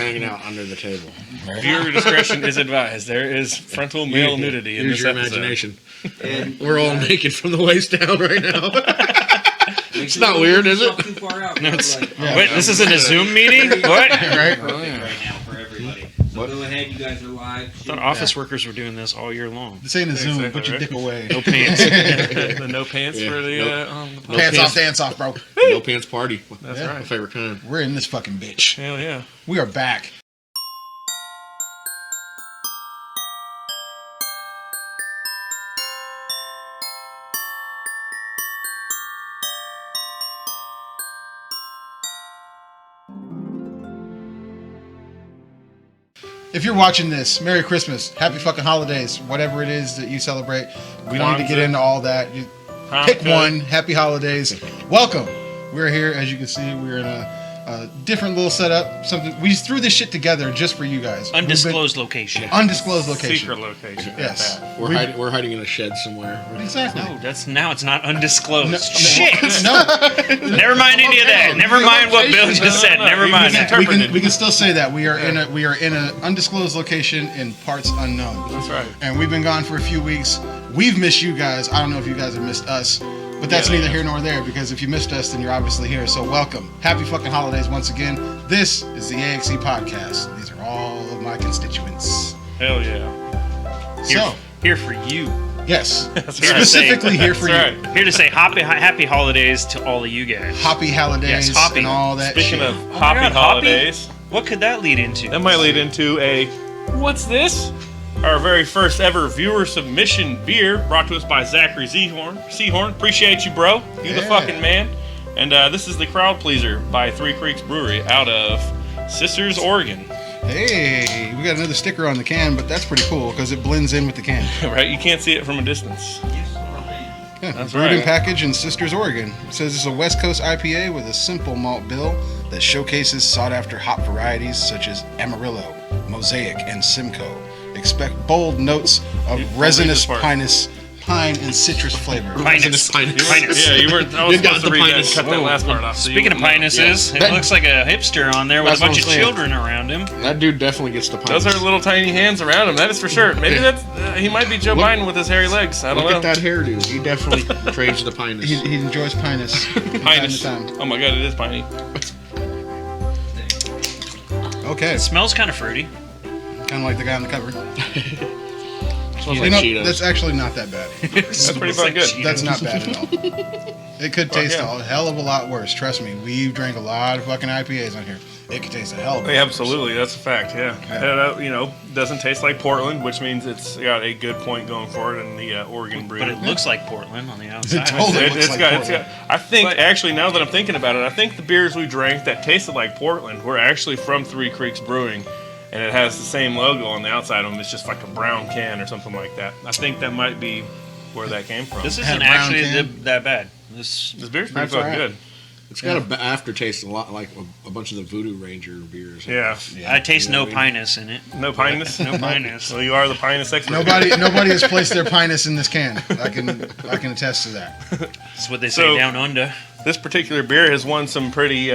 hanging out under the table. Viewer discretion is advised. There is frontal male nudity in this episode. Imagination. And we're all naked from the waist down right now. It's not weird, is it? Too far out, Wait, this isn't a Zoom meeting? What? right now for everybody. So go ahead, you guys are live. I thought office workers were doing this all year long. This ain't a Zoom. Exactly, Put your dick away. No pants. The no pants for the No pants off, dance off, bro. No pants party. That's Yeah. right. My favorite kind. We're in this fucking bitch. Hell yeah. We are back. If you're watching this, Merry Christmas, Happy fucking holidays, whatever it is that you celebrate. We don't need to get into all that. You pick one. Happy holidays. Welcome. We're here, as you can see. We're in a different little setup. Something we threw this shit together just for you guys. Undisclosed location. Undisclosed location. Secret location. Yes. We're hiding in a shed somewhere. Exactly. No, it's not undisclosed. No, Shit. No. Never mind any of that. Never mind what Bill just said. Never mind that. We can still say that we are in an undisclosed location in parts unknown. That's right. And we've been gone for a few weeks. We've missed you guys. I don't know if you guys have missed us, but that's neither here nor there, because if you missed us, then you're obviously here. So welcome. Happy fucking holidays once again. This is the AXE podcast. These are all of my constituents. Hell yeah. Here for you. Yes, That's specifically here for That's you. right. Here to say happy holidays to all of you guys. Happy holidays Yes, hoppy. and all that Speaking shit. of my hoppy God, holidays, What could that lead into? that might lead into a what's this? Our very first ever viewer submission beer brought to us by Zachary Seahorn. Appreciate you, bro. You the Yeah. fucking man. And this is the Crowd Pleaser by Three Creeks Brewery out of Sisters, Oregon. Hey, we got another sticker on the can, but that's pretty cool because it blends in with the can. Right? You can't see it from a distance. Yeah, That's brewed and right. packaged in Sisters, Oregon. It says it's a West Coast IPA with a simple malt bill that showcases sought-after hop varieties such as Amarillo, Mosaic, and Simcoe. Expect bold notes of resinous pine and citrus flavor. Pinus. Pinus. Yeah, you weren't. I was You got supposed to the read that pinus. and cut that last part off. So Speaking of pinuses, it looks like a hipster on there with a That's what bunch of I'm saying. children around him. That dude definitely gets the those pinus. are little tiny hands around him. That is for sure. Maybe that's he might be Joe Look- Biden with his hairy legs. I don't Look know. at that hairdo. He definitely craves the pinus. He enjoys pinus from time to Pinus. time. Oh my god, it is piney. Okay, It smells kind of fruity. kind of like the guy on the cover. Smells You like know, Cheetos. that's actually not that bad. That's pretty fucking good. That's not bad at all. It could taste yeah. a hell of a lot worse. Trust me, we've drank a lot of fucking IPAs on here. It could taste a hell of a lot Yeah, worse. absolutely, that's a fact. Yeah, doesn't taste like Portland, which means it's got a good point going for it in the Oregon brew. But it looks like Portland on the outside. It totally looks like it's Portland. got. I think actually, now that I'm thinking about it, I think the beers we drank that tasted like Portland were actually from Three Creeks Brewing, and it has the same logo on the outside of them. It's just like a brown can or something like that. I think that might be where that came from. This Had a isn't brown actually can. that bad. This beer's pretty That's fucking alright. good. It's got a aftertaste a lot like a bunch of the Voodoo Ranger beers. Yeah. I taste You know no what I mean? pinus in it. No pinus. No pinus. So you are the pinus expert. Nobody has placed their pinus in this can. I can attest to that. That's what they say So- down under. This particular beer has won some pretty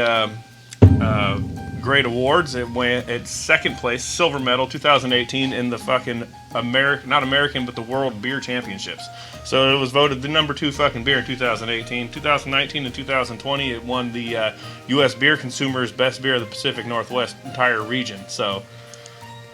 great awards. It went its second place, silver medal, 2018 in the fucking not American, but the World Beer Championships. So it was voted the number 2 fucking beer in 2018. 2019 and 2020, it won the U.S. Beer Consumer's Best Beer of the Pacific Northwest entire region. So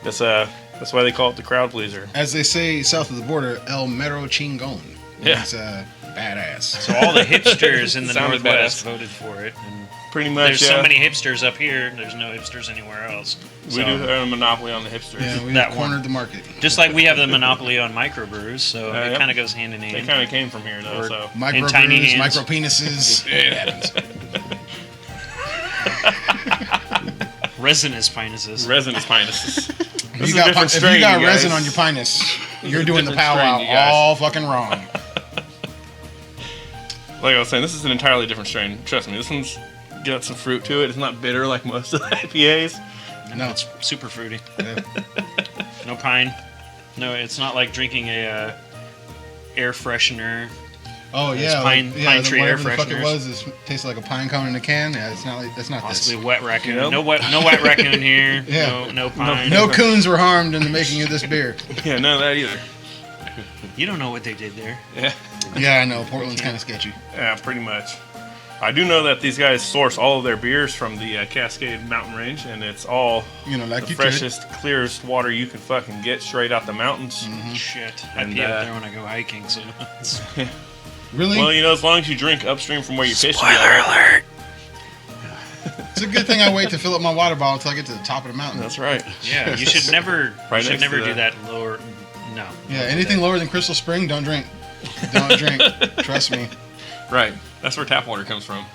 that's why they call it the Crowd Pleaser. As they say south of the border, El Mero Chingon. Yeah. It's badass. So all the hipsters in the Sounded Northwest badass. voted for it. And Pretty much. there's so many hipsters up here. There's no hipsters anywhere else. We So, do have a monopoly on the hipsters. Yeah, we That cornered one. the market. just like we have the monopoly on microbrews, so it yep. kind of goes hand in They hand. kind of came from here though. Or- So Micro tiny brews, hands. micro penises. It happens. Resinous pinuses. resinous pinuses. If you got resin on your pinus, you're doing the Different strain, powwow you guys. all fucking wrong. Like I was saying, this is an entirely different strain. Trust me, this one's got some fruit to it. It's not bitter like most of the IPAs. No. It's super fruity. Yeah. No pine. No, it's not like drinking a air freshener Oh yeah, pine tree air whatever the fuck it fresheners. was, it tasted like a pine cone in a can. Yeah, it's not like that's not Possibly this. wet raccoon. Yep. No wet raccoon here. Yeah. No pine. No coons were harmed in the making of this beer. Yeah, none of that either. You don't know what they did there. Yeah. Yeah, I know. Portland's kind of sketchy. Yeah, pretty much. I do know that these guys source all of their beers from the Cascade Mountain Range, and it's all Like the you freshest, clearest water you can fucking get straight out the mountains. Shit. I And, pee up there when I go hiking, so. could. Really? Well, as long as you drink upstream from where you fish, you'll be all right. alert! It's a good thing I wait to fill up my water bottle until I get to the top of the mountain. That's right. Yeah, you should never. Right you should next to never do the- that lower. No. Yeah, anything lower than Crystal Spring, don't drink. Don't drink. Trust me. Right. That's where tap water comes from.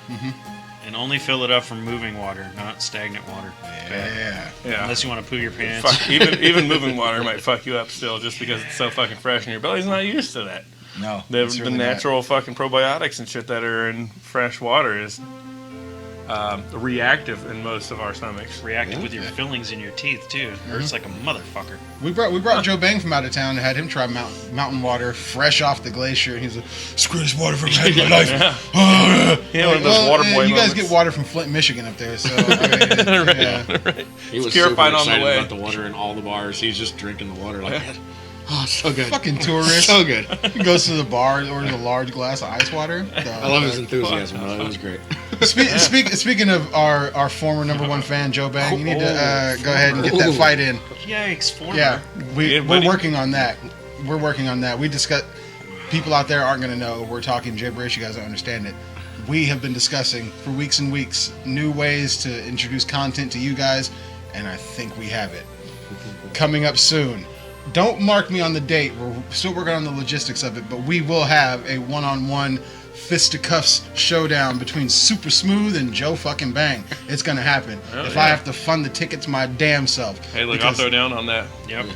And only fill it up from moving water, not stagnant water. Yeah. Yeah. Unless you want to poo your pants. Fuck, even moving water might fuck you up still, just because it's so fucking fresh and your belly's not used to that. No. The it's really not. natural fucking probiotics and shit that are in fresh water is reactive in most of our stomachs. Reactive with your fillings in your teeth too. It hurts like a motherfucker. We brought Joe Bang from out of town and had him try mountain water fresh off the glacier, and he's like, "It's the greatest water I've ever had in my life." Yeah, one of those water boy you guys moments. get water from Flint, Michigan, up there, so I mean, yeah. He was purified super on the excited way. about the water in all the bars. He's just drinking the water like that. Oh, so good. Fucking tourist. So good. He goes to the bar, orders a large glass of ice water. I love his enthusiasm, though. It was great. Speaking of our former number one fan, Joe Bang, you need to go ahead and get that fight in. Yikes! Former. Yeah, Yeah, we're buddy. working on that. We're working on that. We discuss. People out there aren't going to know we're talking gibberish. You guys don't understand it. We have been discussing for weeks and weeks new ways to introduce content to you guys, and I think we have it coming up soon. Don't mark me on the date. We're still working on the logistics of it, but we will have a one-on-one fisticuffs showdown between Super Smooth and Joe fucking Bang. It's gonna happen. If I have to fund the tickets my damn self. Hey, look, Because- I'll throw down on that. Yep.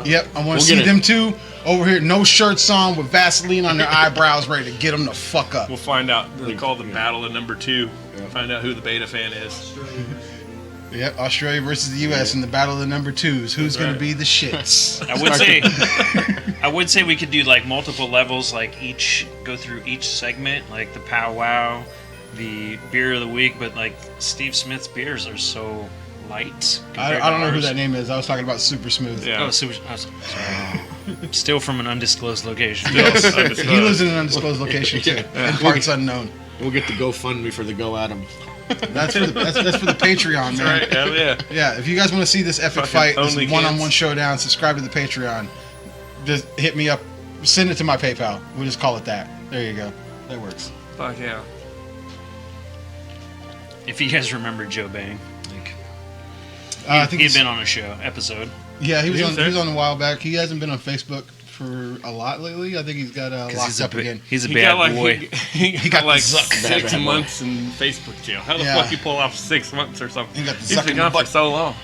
Yep, I want We'll to see get it. them two over here, no shirts on, with Vaseline on their eyebrows, ready to get them the fuck up. We'll find out. They call the battle of number 2. Find out who the beta fan is. Yep, Australia versus the U.S. in the battle of the number twos. Who's going right. to be the shits? I would say we could do like multiple levels, like go through each segment, like the Powow, the beer of the week, but like Steve Smith's beers are so light. I don't know who that name is. I was talking about Super Smooth. Yeah. Oh, sorry. Still from an undisclosed location. He lives in an undisclosed location too, and parts unknown. We'll get the GoFundMe for the Go At 'em. That's for the Patreon, man. Right, hell yeah. Yeah, if you guys want to see this epic Fucking fight, this OnlyFans. one-on-one showdown, subscribe to the Patreon. Just hit me up. Send it to my PayPal. We'll just call it that. There you go. That works. Fuck yeah. If you guys remember Joe Bang, like I think he'd he's- been on a show episode. Yeah, he was there? on a while back. He hasn't been on Facebook for a lot lately. I think he's got locked up again. He's a He bad got like boy. he got the like zuck. 6 Bad boy. months in Facebook jail. How the Yeah. fuck you pull off 6 months or something? He got the He's zuck in been the gone for butt. so long.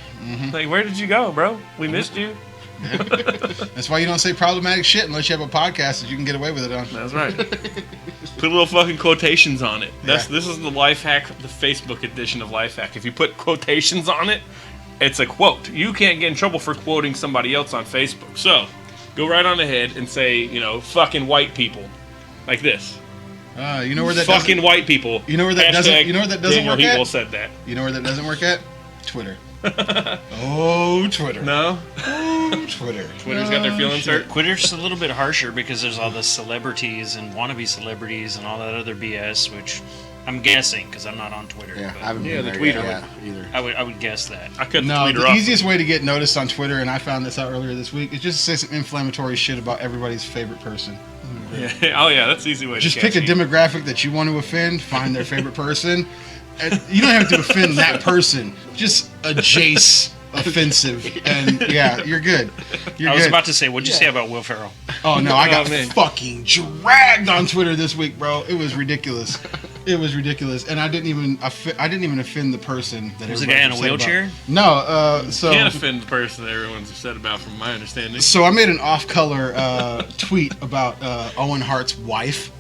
Like, where did you go, bro? We missed you. That's why you don't say problematic shit unless you have a podcast that you can get away with it on. That's right. Put little fucking quotations on it. This is the life hack, the Facebook edition of life hack. If you put quotations on it, it's a quote. You can't get in trouble for quoting somebody else on Facebook. So, go right on ahead and say, fucking white people, like this. You know where that Fucking doesn't, white people. You know where that doesn't- Hashtag you know where that doesn't Daniel work at? Hebel said that. You know where that doesn't work at? Twitter. Oh, Twitter. No, Oh, Twitter. Twitter's got their feelings hurt. Twitter's a little bit harsher because there's all the celebrities and wannabe celebrities and all that other BS, which I'm guessing because I'm not on Twitter. Yeah, but I haven't Yeah, been the there tweeter yet either. I would guess that. I cut the No, tweeter the off. easiest way to get noticed on Twitter, and I found this out earlier this week, is just to say some inflammatory shit about everybody's favorite person. Yeah. Oh yeah, that's the easy way. Just to pick catch a you. demographic that you want to offend, find their favorite person. And you don't have to offend that person. Just a Jace offensive, and yeah, you're good. You're I was good. about to say, what'd you say about Will Ferrell? Oh no, I got Oh, man. fucking dragged on Twitter this week, bro. It was ridiculous. It was ridiculous, and I didn't even offend the person that Was the everybody guy in a upset wheelchair? about. No, so Can't offend the person that everyone's upset about, from my understanding. so I made an off-color tweet about Owen Hart's wife.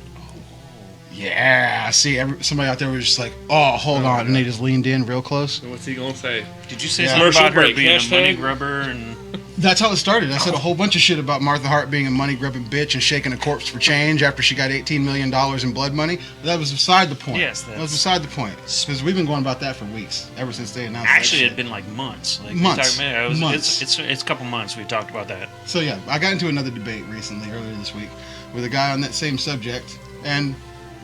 Yeah, I see. Somebody out there was just like, "Oh, hold on," and they just leaned in real close. So what's he gonna say? Did you say Yeah. something about her Commercial break, being hashtag. a money grubber and That's how it started. I said a whole bunch of shit about Martha Hart being a money-grubbing bitch and shaking a corpse for change after she got $18 million in blood money. But that was beside the point. Yes, that was beside the point. Because we've been going about that for weeks, ever since they announced Actually, that it shit. had been like months. Like Months. Months. It's a couple months we talked about that. So yeah, I got into another debate recently, earlier this week, with a guy on that same subject, and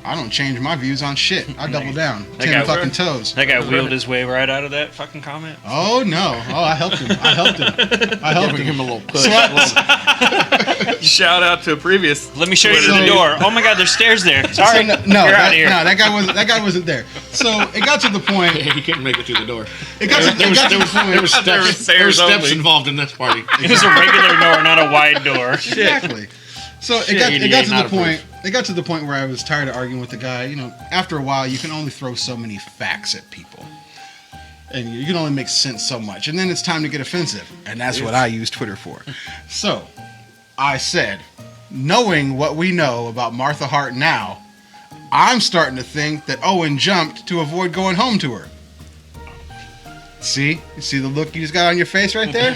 I don't change my views on shit. I double down. That 10 guy- fucking toes. That guy wheeled his way right out of that fucking comment. Oh no! Oh, I helped him. I helped Giving him. him a little push. Shout out to a previous. Let me show you So- the door. Oh my God, there's stairs there. Sorry, No, you're out of here. that guy wasn't there. So it got to the point. He couldn't make it through the door. It got to the point. There were steps only. involved in this party. It was a regular door, not a wide door. Exactly. So Shit, it got idiot, to not the point. It got to the point where I was tired of arguing with the guy. You know, after a while, you can only throw so many facts at people, and you can only make sense so much, and then it's time to get offensive, and that's what I use Twitter for. So I said, knowing what we know about Martha Hart now, I'm starting to think that Owen jumped to avoid going home to her. See? You see the look you just got on your face right there?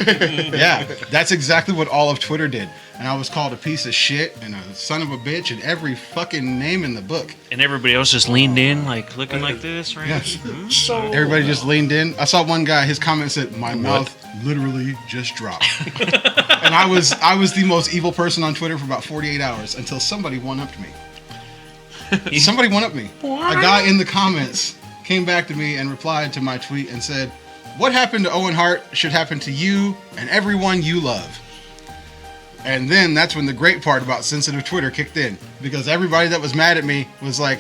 Yeah, that's exactly what all of Twitter did. And I was called a piece of shit and a son of a bitch and every fucking name in the book. And everybody else just leaned in, like looking like this, right? Yes. So Everybody just leaned in. I saw one guy, his comment said, "My mouth literally just dropped." And I was the most evil person on Twitter for about 48 hours until somebody one-upped me. Somebody one-upped me. A guy in the comments came back to me and replied to my tweet and said, "What happened to Owen Hart should happen to you and everyone you love." And then that's when the great part about sensitive Twitter kicked in, because everybody that was mad at me was like,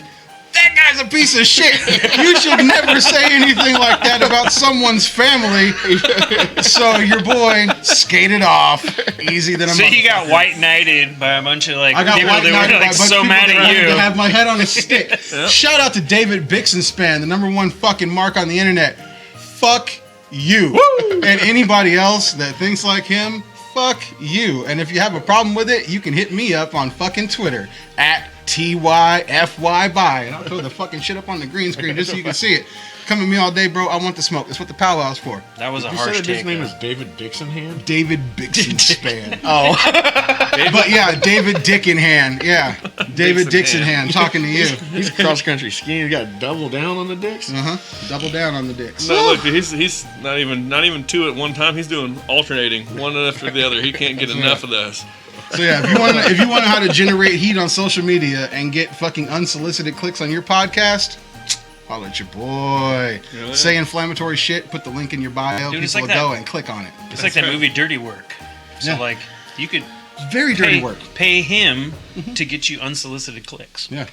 "That guy's a piece of shit. You should never say anything like that about someone's family." So your boy skated off easy than a So you got motherfucker. white knighted by a bunch of like I got people white that knighted were by a like bunch so of people mad that at wanted you. to have my head on a stick. Shout out to David Bixenspan, the #1 fucking mark on the internet. Fuck you. And anybody else that thinks like him, fuck you. And if you have a problem with it, you can hit me up on fucking Twitter at TYFYBY. And I'll throw the fucking shit up on the green screen just so you can see it. Come at me all day, bro. I want the smoke. That's what the powwow's for. That was a you harsh said that his take. name though. is David Dixon Hand? David Bixenspan. Oh. But yeah, David Dick in hand. Yeah. David Dixon hand talking to you. He's cross country skiing. He got double down on the dicks. Double down on the dicks. No, look, he's not even two at one time. He's doing alternating one after the other. He can't get enough of those. So yeah, if you want to know how to generate heat on social media and get fucking unsolicited clicks on your podcast, holler at your boy. Yeah. Say inflammatory shit. Put the link in your bio. Dude, it's People like will that- go and click on it. It's like that movie Dirty Work. So Yeah. like you could Very dirty work. pay him to get you unsolicited clicks. Yeah.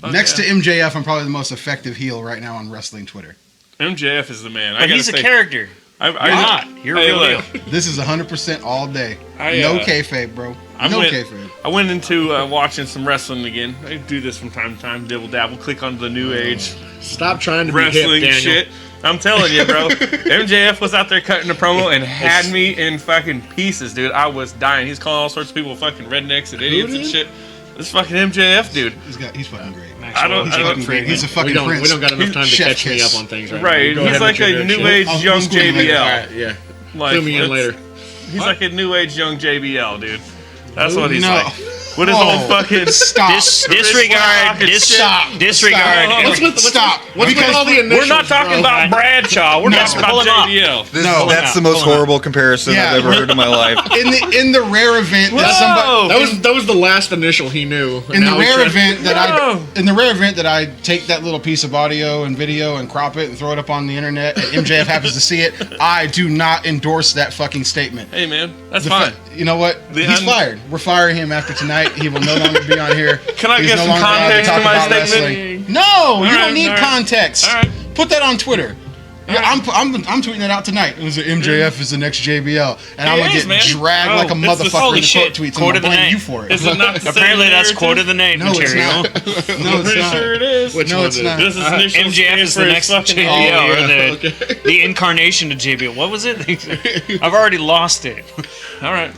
Oh, Next yeah. to MJF, I'm probably the most effective heel right now on wrestling Twitter. MJF is the man. But he's a character. You're You're not. You're Hey, real look. deal. This is 100% all day. I, No uh, kayfabe, bro. I No went- kayfabe. I went into watching some wrestling again. I do this from time to time, dibble dabble, click on the new age Stop trying to be hip, wrestling Daniel. shit. I'm telling you, bro. MJF was out there cutting a promo and had me in fucking pieces, dude. I was dying. He's calling all sorts of people fucking rednecks and idiots and did? shit. This fucking MJF, dude. He's fucking great. I don't- He's I don't- fucking great. He's a fucking we don't prince. got enough time to Chef catch me kiss. up on things right Right. now. Go He's ahead like with a your new shit. age I'll young school you later. JBL. All right, yeah. Like, Fill me in it's- later. He's like a new age young JBL, dude. That's what he's No. like. With his Whoa. old fucking Stop. Stop. Disregard. Stop. What's with all the initials, We're not talking bro? about Bradshaw. We're talking pull about him up. JBL. No. That's the most horrible comparison Yeah. I've ever heard in my life. In the rare event that Whoa. somebody That was the last initial he knew. in the Now he's rare trying- event that No. I take that little piece of audio and video and crop it and throw it up on the internet and MJF happens to see it, I do not endorse that fucking statement. Hey, man. That's The fine. You know what? He's fired. We're firing him after tonight. He will no longer be on here. Can I He's get no some longer allowed context talk to my about statement? wrestling. No, you right, don't need all right. context. All right. Put that on Twitter. Yeah, I'm tweeting that out tonight. It was MJF is the next JBL, and I'm He gonna is, get man. dragged Oh, like a it's the- motherfucker in holy the shit. quote tweets. Quote and of the I'm blaming night. you for it. Is it not the same Apparently that's narrative? quote of the night No, it's material. not. I'm No, it's pretty not. sure it is. Which No, one it's is it? not. This is initial MJF is the next JBL, Oh, or yeah. the incarnation of JBL. What was it? I've already lost it. All right.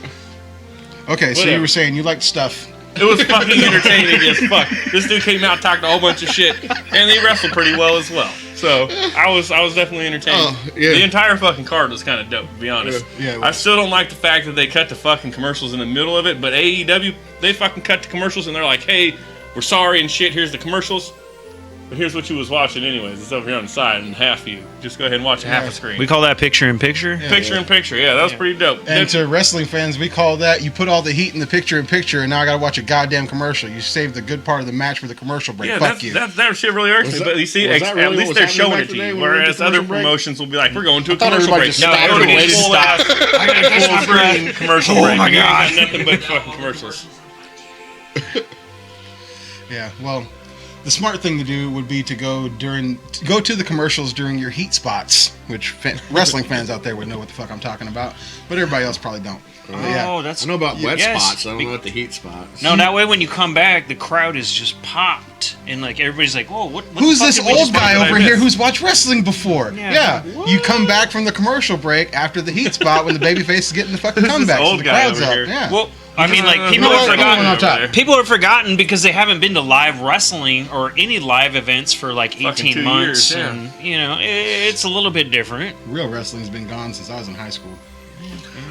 Okay, so you Whatever. were saying you liked stuff. It was fucking entertaining as fuck. This dude came out, talked a whole bunch of shit, and he wrestled pretty well as well. So I was definitely entertained. Oh, yeah. The entire fucking card was kind of dope, to be honest. Yeah, it I was. still don't like the fact that they cut the fucking commercials in the middle of it, but AEW, they fucking cut the commercials and they're like, hey, we're sorry and shit, here's the commercials. But here's what you was watching anyways. It's over here on the side and half of you. Just go ahead and watch half a screen. We call that picture-in-picture. Picture-in-picture, yeah, that was pretty dope. And to wrestling fans, we call that you put all the heat in the picture-in-picture, and now I gotta watch a goddamn commercial. You saved the good part of the match for the commercial break. Yeah, Fuck you. that shit really irks me. Was But that- you see, was that really at what least was they're happening showing back it to today you. when we went to Whereas other commercial break? promotions will be like, we're going to a thought commercial everybody break. just No, stopped everybody and full waited. ass. I got a full screen commercial Oh break. my You ain't God. got nothing but fucking commercials. Yeah, well, the smart thing to do would be to go to the commercials during your heat spots, which wrestling fans out there would know what the fuck I'm talking about, but everybody else probably don't. But yeah. Oh, that's I know about wet yes. spots. I don't know about the heat spots. No, that way when you come back, the crowd is just popped, and like everybody's like, "Whoa, what Who's the fuck this did we old just guy fucking over I here miss? who's watched wrestling before? Yeah. Yeah. You come back from the commercial break after the heat spot when the babyface is getting the fucking Who's this comeback. old the guy crowd's over up. here? Yeah. Well, I mean, like people know have what? forgotten. Go on top. over there. People have forgotten because they haven't been to live wrestling or any live events for like Fucking 18 2 months, years, yeah. and you know it's a little bit different. Real wrestling's been gone since I was in high school.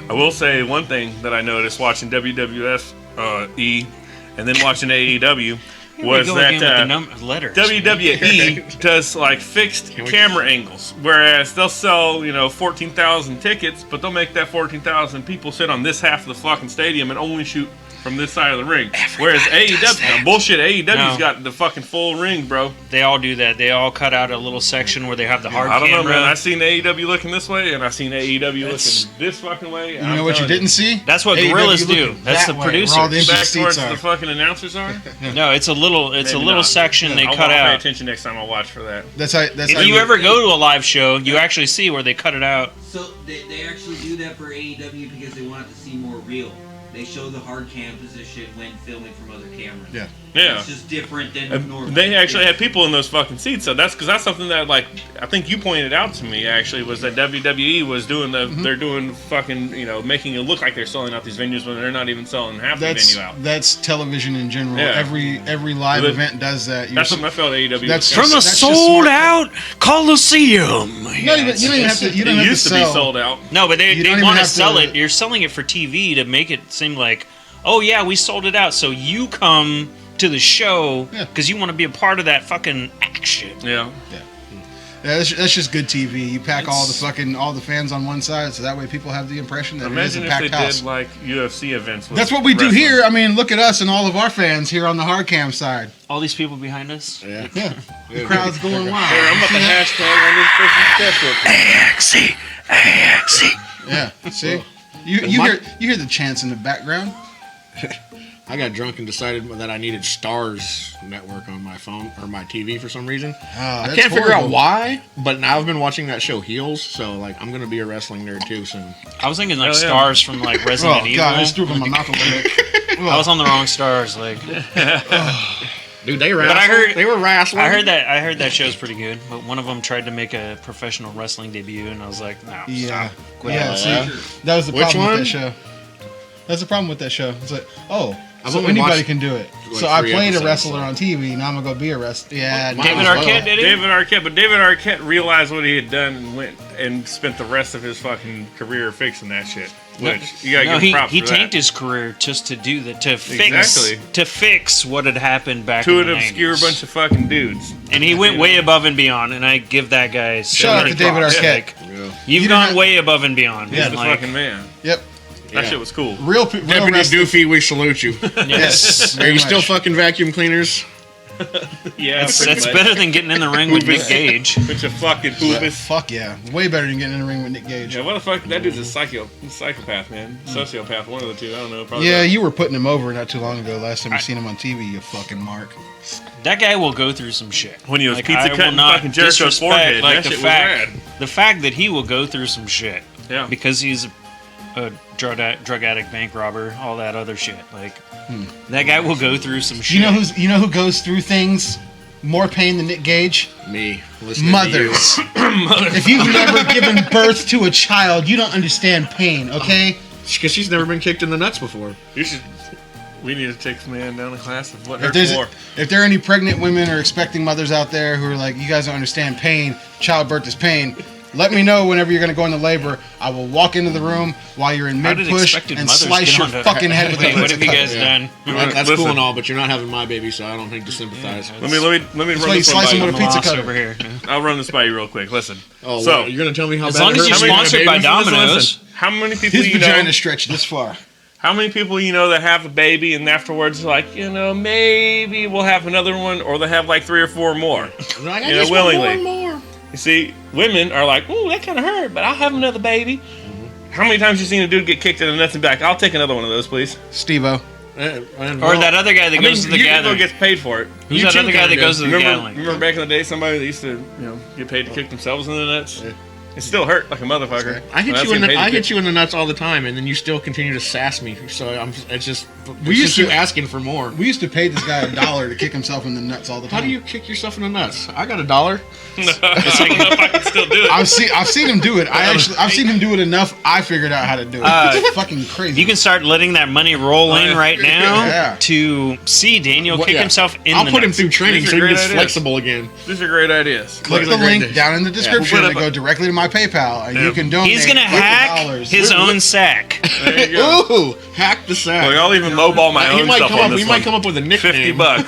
I will say one thing that I noticed watching WWF and then watching AEW Here was we go that again with the letters. WWE does like fixed camera angles, whereas they'll sell 14,000 tickets, but they'll make that 14,000 people sit on this half of the fucking stadium and only shoot from this side of the ring. Whereas AEW, bullshit, AEW's No. got the fucking full ring, bro. They all do that. They all cut out a little section where they have the hard I don't camera. know, man. I seen AEW looking this way, and I seen AEW looking this fucking way. You know what you didn't see? That's what AEW gorillas do. looking That's that the way, where all the producers. empty Back seats towards are. the fucking announcers are. No, it's a little Maybe not. section they I'll cut pay out. attention next time I watch for that. That's how. That's how If you ever go to a live show, you actually see where they cut it out. So they actually do that for AEW because they want it to seem more real. They show the hard cam position when filming from other cameras. Yeah. Yeah. It's just different than normal. They actually had people in those fucking seats, so that's something that like I think you pointed out to me actually was that WWE was doing they're doing fucking making it look like they're selling out these venues when they're not even selling half the venue out. That's television in general. Yeah. Every live But event does that. That's something I felt AEW. That's was From kinda- the just sold smart. out Coliseum. No, you don't even have to. You don't it have used to to be sell. sold out. No, but You they don't even want to have sell to- it. You're selling it for TV to make it seem like, oh yeah, we sold it out. So you come to the show Yeah. because you want to be a part of that fucking action. Yeah. Yeah, that's just good TV. You pack all the fans on one side, so that way people have the impression that it is Imagine a if they packed house. did like UFC events. With That's what we do wrestling. here. I mean, look at us and all of our fans here on the hard cam side. All these people behind us. Yeah. Yeah, the crowd's going Here, wild. I'm about to hashtag on this person's step real quick. Yeah, see, you hear the chants in the background. I got drunk and decided that I needed Stars Network on my phone or my TV for some reason. I can't figure out why, but now I've been watching that show Heels, so like I'm gonna be a wrestling nerd too soon. I was thinking like Hell yeah. stars from like Resident Oh Evil. god, I just threw up in my mouth a little bit. I was on the wrong stars. Like Dude, they But I heard- they were wrestling. I heard that show's pretty good. But one of them tried to make a professional wrestling debut, and I was like, no. Yeah, Quit yeah. it. See, that was the Which problem with one? that show. That's the problem with that show. It's like, I've so only anybody watched, can do it. like, So I 3 played a episodes, wrestler so. on TV. Now I'm gonna go be a wrestler. Yeah, Might David as well. Arquette did it. David Arquette realized what he had done and went and spent the rest of his fucking career fixing that shit. Which you gotta No, give him props he for tanked that. his career just to do that, Exactly. to fix what had happened back To in an the obscure 90s. bunch of fucking dudes. And he went way above and beyond, and I give that guy Shout out to David props. Arquette. Like, Yeah. you've You gone don't way above and beyond. He's Yeah, the like, fucking man. Yep. That Yeah. shit was cool. Real Deputy wrestling. Doofy, we salute you. Yes. Are you still fucking vacuum cleaners? Yeah, That's better than getting in the ring with Nick Gage. Bunch of fucking hoobus. Fuck yeah. Way better than getting in the ring with Nick Gage. Yeah, what the fuck? That dude's a psychopath, man. Sociopath, one of the two. I don't know. Probably Yeah, both. you were putting him over not too long ago. Last time you seen him on TV, you fucking mark. That guy will go through some shit. When he was Like, pizza I will cutting not fucking Jericho's disrespect, forehead, like, that the shit was fact, rad. the fact that he will go through some shit. Yeah. Because he's a drug addict, bank robber, all that other shit. Like that guy will go through some shit. You know who goes through things more pain than Nick Gage? Me. Listening Mothers. If you've never given birth to a child, you don't understand pain, okay? Because she's never been kicked in the nuts before. You should. We need to take some man down the class of what hurts more. If there are any pregnant women or expecting mothers out there who are like, you guys don't understand pain, childbirth is pain, let me know whenever you're going to go into labor. I will walk into the room while you're in mid-push and slice your fucking head with a pizza What have you guys cutter. done? That's cool and all, but you're not having my baby, so I don't think to sympathize. Let me run this slice him one with by a pizza you. cutter over here. I'll run this by you real quick. Listen. Oh, so you're gonna tell me how as bad long it as hurts? you're sponsored by Domino's. Listen. How many people His you know? vagina stretched this far. How many people you know that have a baby and afterwards are like, maybe we'll have another one, or they have like 3 or 4 more. Like, Willingly. More. You see, women are like, ooh, that kind of hurt, but I'll have another baby. How many times you seen a dude get kicked in the nuts and back? I'll take another one of those, please. Steve-O. Or that other guy that goes to the gathering. Gets paid for it. Who's that other guy that goes to the gathering? Remember back in the day, somebody that used to, get paid to kick themselves in the nuts. Yeah. It still hurt like a motherfucker. I hit you in the nuts all the time, and then you still continue to sass me. So it's just you asking for more. We used to pay this guy $1 to kick himself in the nuts all the time. How do you kick yourself in the nuts? I got $1. It's like enough I can still do it. I've seen him do it. I've seen him do it enough. I figured out how to do it. It's fucking crazy. You can start letting that money roll in right now to see Daniel kick himself in the nuts. I'll put him through training so he gets flexible again. These are great ideas. Click the link down in the description to go directly to my PayPal, and you can donate. He's gonna hack his own sack. There you go. Ooh, hack the sack. Look, I'll even lowball my own stuff on this He might come up with a nickname. $50.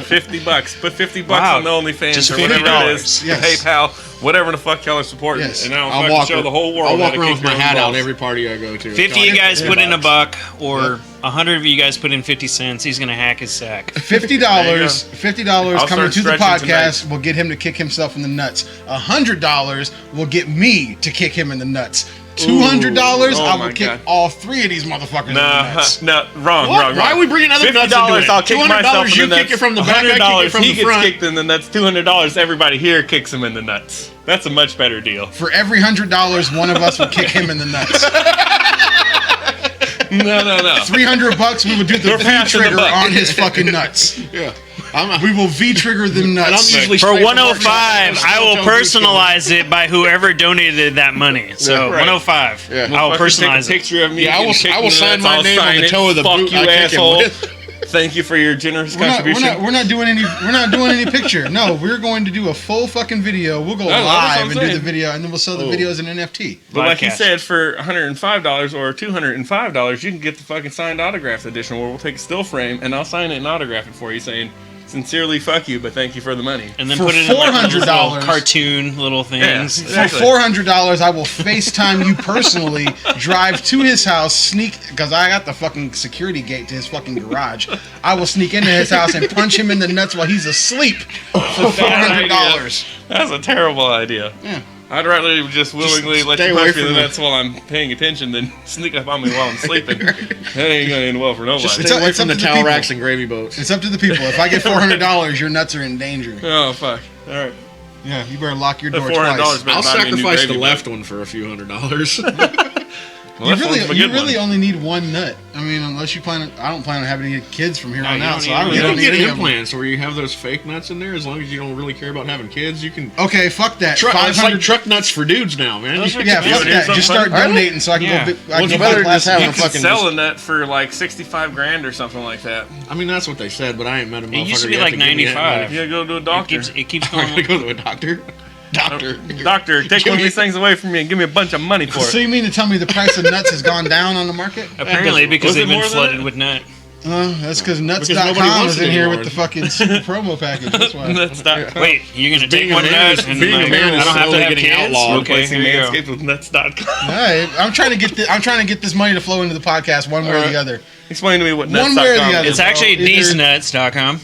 $50. Put $50 on the OnlyFans just or whatever it is. Yes. PayPal, whatever the fuck y'all are supporting. Yes. And I'll show the whole world. I'll walk how to around kick with my your own hat out balls. every party I go to. 50 of you guys put in $1, or 100 of you guys put in 50 cents. He's gonna hack his sack. $50 coming to the podcast will get him to kick himself in the nuts. $100 will get me to kick him in the nuts. $200, I will kick all 3 of these motherfuckers in the nuts. Wrong. Why are we bringing other nuts into it? I'll kick myself in the nuts. You kick it from the back, I kick it from the front. He gets kicked in the nuts. $200, everybody here kicks him in the nuts. That's a much better deal. For every $100, one of us will kick him in the nuts. No. $300, we would do the V trigger on his fucking nuts. Yeah. We will V trigger the nuts. For 105, I will personalize it by whoever donated that money. So 105, I will personalize it. Picture of me. Yeah, I will sign my name on the toe of the boot. Fuck you, asshole. Thank you for your generous contribution. We're not doing any picture. No, we're going to do a full fucking video. We'll go live and do the video, and then we'll sell the video as an NFT. But like he said, for $105 or $205, you can get the fucking signed autographed edition, where we'll take a still frame and I'll sign it and autograph it for you, saying, "Sincerely, fuck you, but thank you for the money." And then for put it in like $400 cartoon little things. Yeah, exactly. For $400, I will FaceTime you personally, drive to his house, sneak, because I got the fucking security gate to his fucking garage. I will sneak into his house and punch him in the nuts while he's asleep for $400. That's a terrible idea. Yeah. I'd rather just willingly let you punch me in the nuts while I'm paying attention than sneak up on me while I'm sleeping. That ain't gonna end well for nobody. Just stay away from the towel racks and gravy boats. It's up to the people. If I get $400, your nuts are in danger. Oh, fuck. All right. Yeah, you better lock your door $400 twice. better I'll buy me a new sacrifice the gravy left boat. one for a few $100s. Well, you really only need one nut. I mean, unless you plan. I don't plan on having any kids from here on out, so I really You don't can need get any of them. implants where you have those fake nuts in there. As long as you don't really care about having kids, you can. Okay, fuck that. It's like truck nuts for dudes now, man. Yeah, fuck that. Just start donating so I can go. I can buy plastic. You can sell a nut for like $65,000 or something like that. I mean, that's what they said, but I ain't met a motherfucker. It used to be like 95. You gotta go to a doctor. It keeps I'm going. gonna go to a doctor. Doctor, take one of these things away from me and give me a bunch of money for So it. you mean to tell me the price of nuts has gone down on the market? Apparently, because Was it they've been more than flooded that? with nut. That's because nobody nuts.com wants is it in here anymore. with the fucking super promo package. That's why. Nuts.com. Wait, you're gonna take Being a one man nut is- and being a like, man is I don't have to slowly have getting kids? outlawed. Okay, Replacing here you go. Manscaped with nuts.com. All right, I'm trying to get this money to flow into the podcast one way or the other. Explain to me what One way or the nuts.com other. is. It's actually Either- thesenuts.com.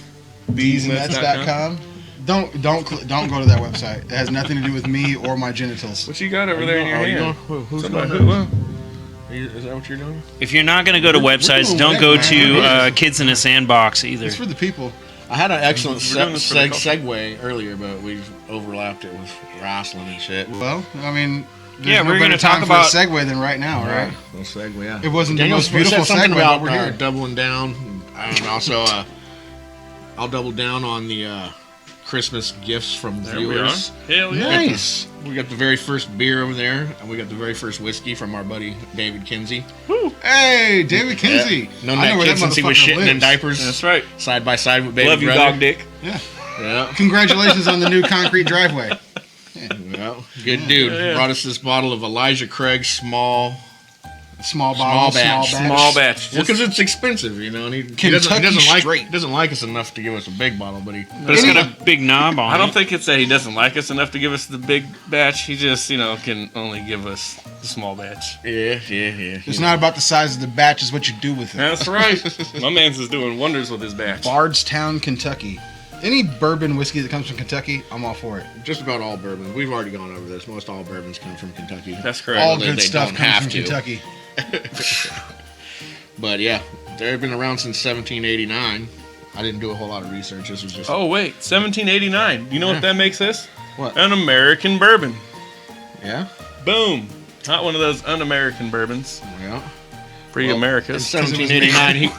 Nuts.com. Don't go to that website. It has nothing to do with me or my genitals. What you got over there in your hand? Who's Somebody- going who- Is that what you're doing? If you're not gonna go to websites, doing don't web, go man. to Kids in a Sandbox either. It's for the people. I had an excellent We're doing this for the culture. segue earlier, but we overlapped it with wrestling and shit. Well, I mean, there's Yeah, no we're better gonna time talk for about- a segue than right now, right? Little segue, yeah. It wasn't the Daniel most beautiful said something segue, about but we're here. doubling down, and also I'll double down on the Christmas gifts from There we are. viewers. Hell yeah. Nice. We got the very first beer over there, and we got the very first whiskey from our buddy David Kinsey. Hey, David Kinsey. Known I know that where kid since he was motherfucker shitting in lives. diapers. That's right. Side by side with baby Love you, brother. dog dick. Yeah. Yeah. Congratulations on the new concrete driveway. Well, good dude. Yeah. Brought us this bottle of Elijah Craig small Small bottle, batch. Small batch. Well, because it's expensive, you know, and he Kentucky doesn't like us enough to give us a big bottle, but But it's got a big knob on I don't it. think it's that he doesn't like us enough to give us the big batch. He just, can only give us the small batch. yeah. It's not about the size of the batch, it's what you do with it. That's right. My man's is doing wonders with his batch. Bardstown, Kentucky. Any bourbon whiskey that comes from Kentucky, I'm all for it. Just about all bourbon. We've already gone over this. Most all bourbons come from Kentucky. That's correct. All they- good they stuff don't comes have from to. Kentucky. But yeah, they've been around since 1789. I didn't do a whole lot of research. This was just Oh, wait. 1789. You know Yeah. what that makes this? What? An American bourbon. yeah. Boom. Not one of those un-American bourbons. Yeah. Pre-Americas. In 1789,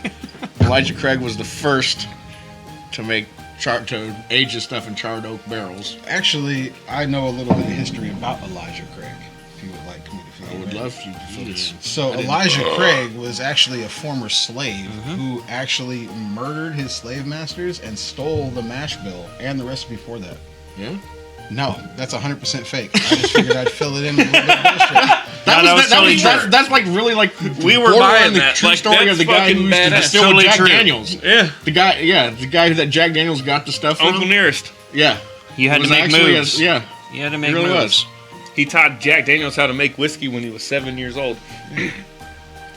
Elijah Craig was the first to make to age his stuff in charred oak barrels. Actually, I know a little bit of history about Elijah Craig, if you would like me to fill I you would in. love for you to fill this in. So Elijah Craig was actually a former slave who actually murdered his slave masters and stole the mash bill and the recipe for that. Yeah. No, that's 100% fake. I just figured I'd fill it in with a little bit of bullshit. That's like really like We were borderline buying the that. true Like, story that's of the guy fucking who used to badass. distill Totally Jack true. Daniels. Yeah. The guy that Jack Daniels got the stuff from. Uncle Nearest. Yeah. You had It to was make actually moves. yeah. You had to It make really moves. was. He taught Jack Daniels how to make whiskey when he was 7 years old.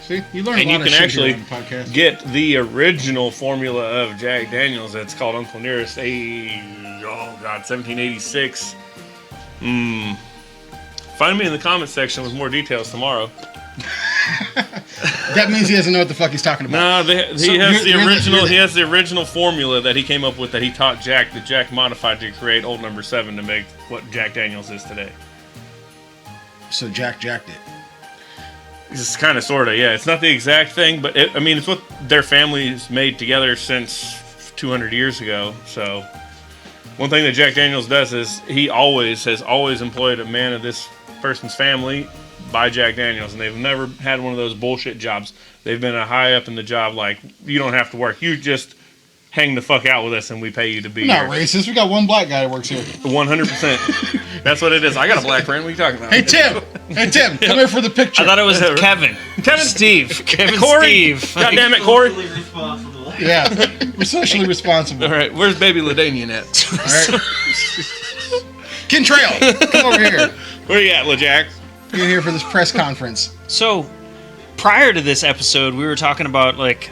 See, you learn And a you lot of can shit actually here on the podcast. get the original formula of Jack Daniels that's called Uncle Nearest. 1786. Find me in the comments section with more details tomorrow. That means he doesn't know what the fuck he's talking about. No, he So has the you're the- original. you're the- He has the original formula that he came up with that he taught Jack. That Jack modified to create Old Number 7 to make what Jack Daniels is today. So Jack jacked it. It's kind of, sort of, yeah. It's not the exact thing, but it's what their families made together since 200 years ago. So, one thing that Jack Daniels does is he has always employed a man of this person's family by Jack Daniels, and they've never had one of those bullshit jobs. They've been a high up in the job, like, you don't have to work. You just hang the fuck out with us, and we pay you to be We're not here. racist. We got one black guy that works here. 100%. That's what it is. I got a black friend. What are you talking about? Hey Tim, come here for the picture. I thought it was Kevin. Kevin. Steve. Kevin Corey. Steve. God damn it, Corey. Socially responsible. Yeah, we're socially responsible. All right, where's baby LaDanian at? All right. Kentrail, come over here. Where you at, LaJack? You're here for this press conference. So, prior to this episode, we were talking about like